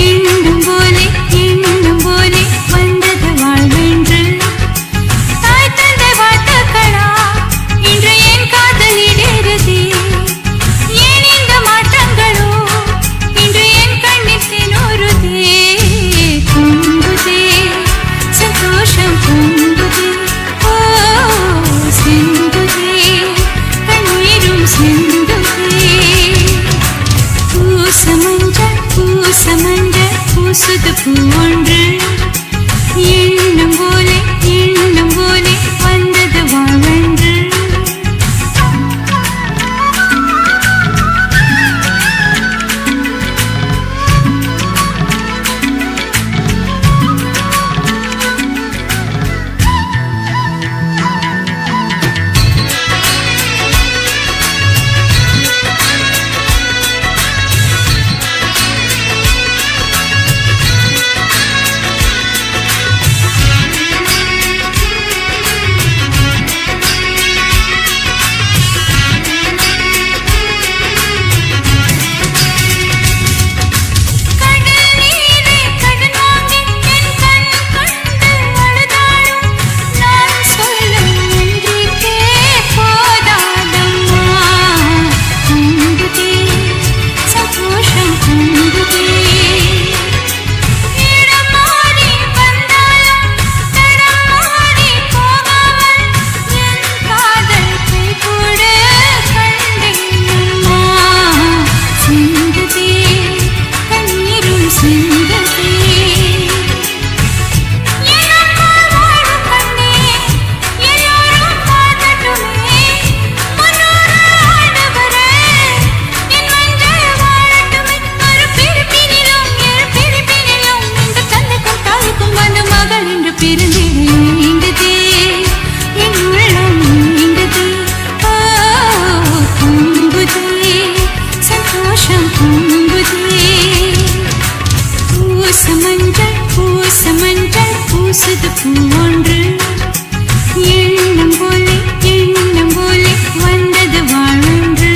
எண்ணும் போலே வந்தது வாழ்வென்று தாய் தந்தை வாழ்த்துக்களா இன்று என் காதலிடேறுதே ஏன் இந்த மாற்றங்களோ இன்று என் கண்ணில் தினோருதே பொங்குதே சந்தோஷம் பொங்குதே ஓ சிந்துதே கண்ணீரும் சிந்துதே பூசமஞ்சள் பூசுது பூவொன்று எண்ணும் போலே வந்தது வாழ்வென்று பூசமஞ்சள் பூசுது பூவொன்று எண்ணும் போலே வந்தது வாழ்வென்று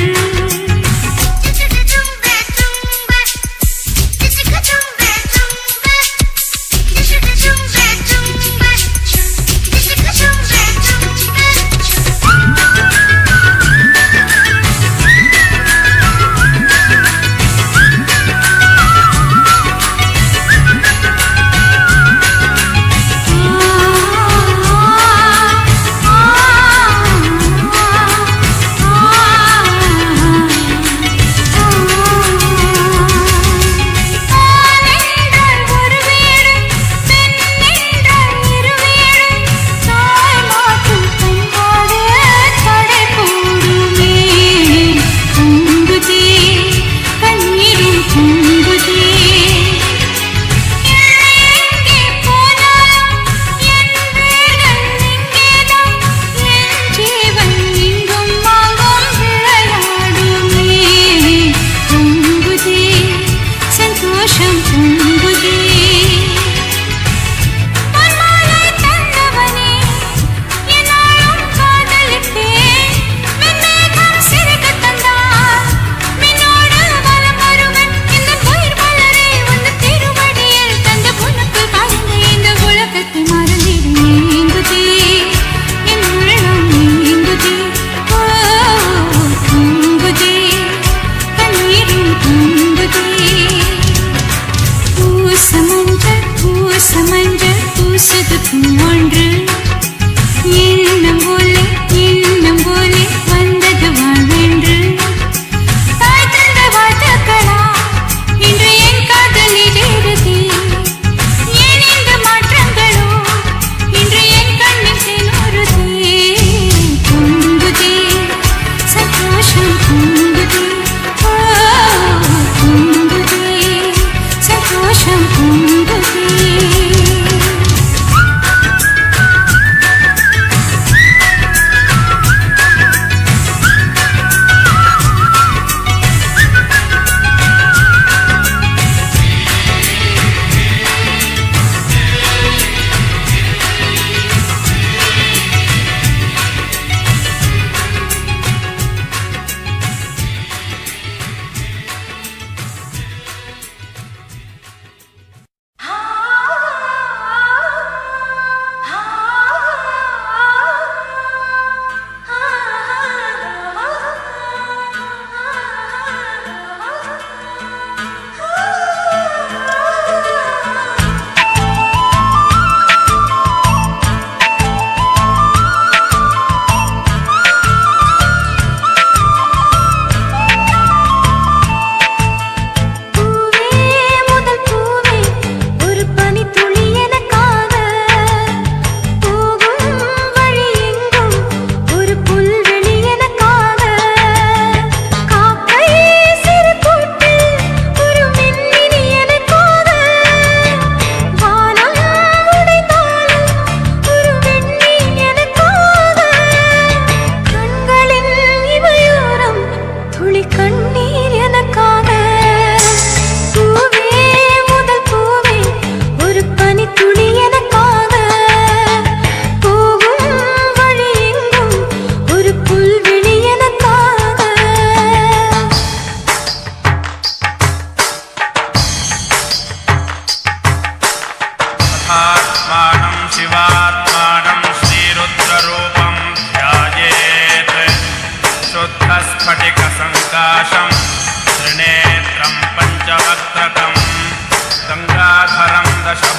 பூங்குதே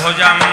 हो जा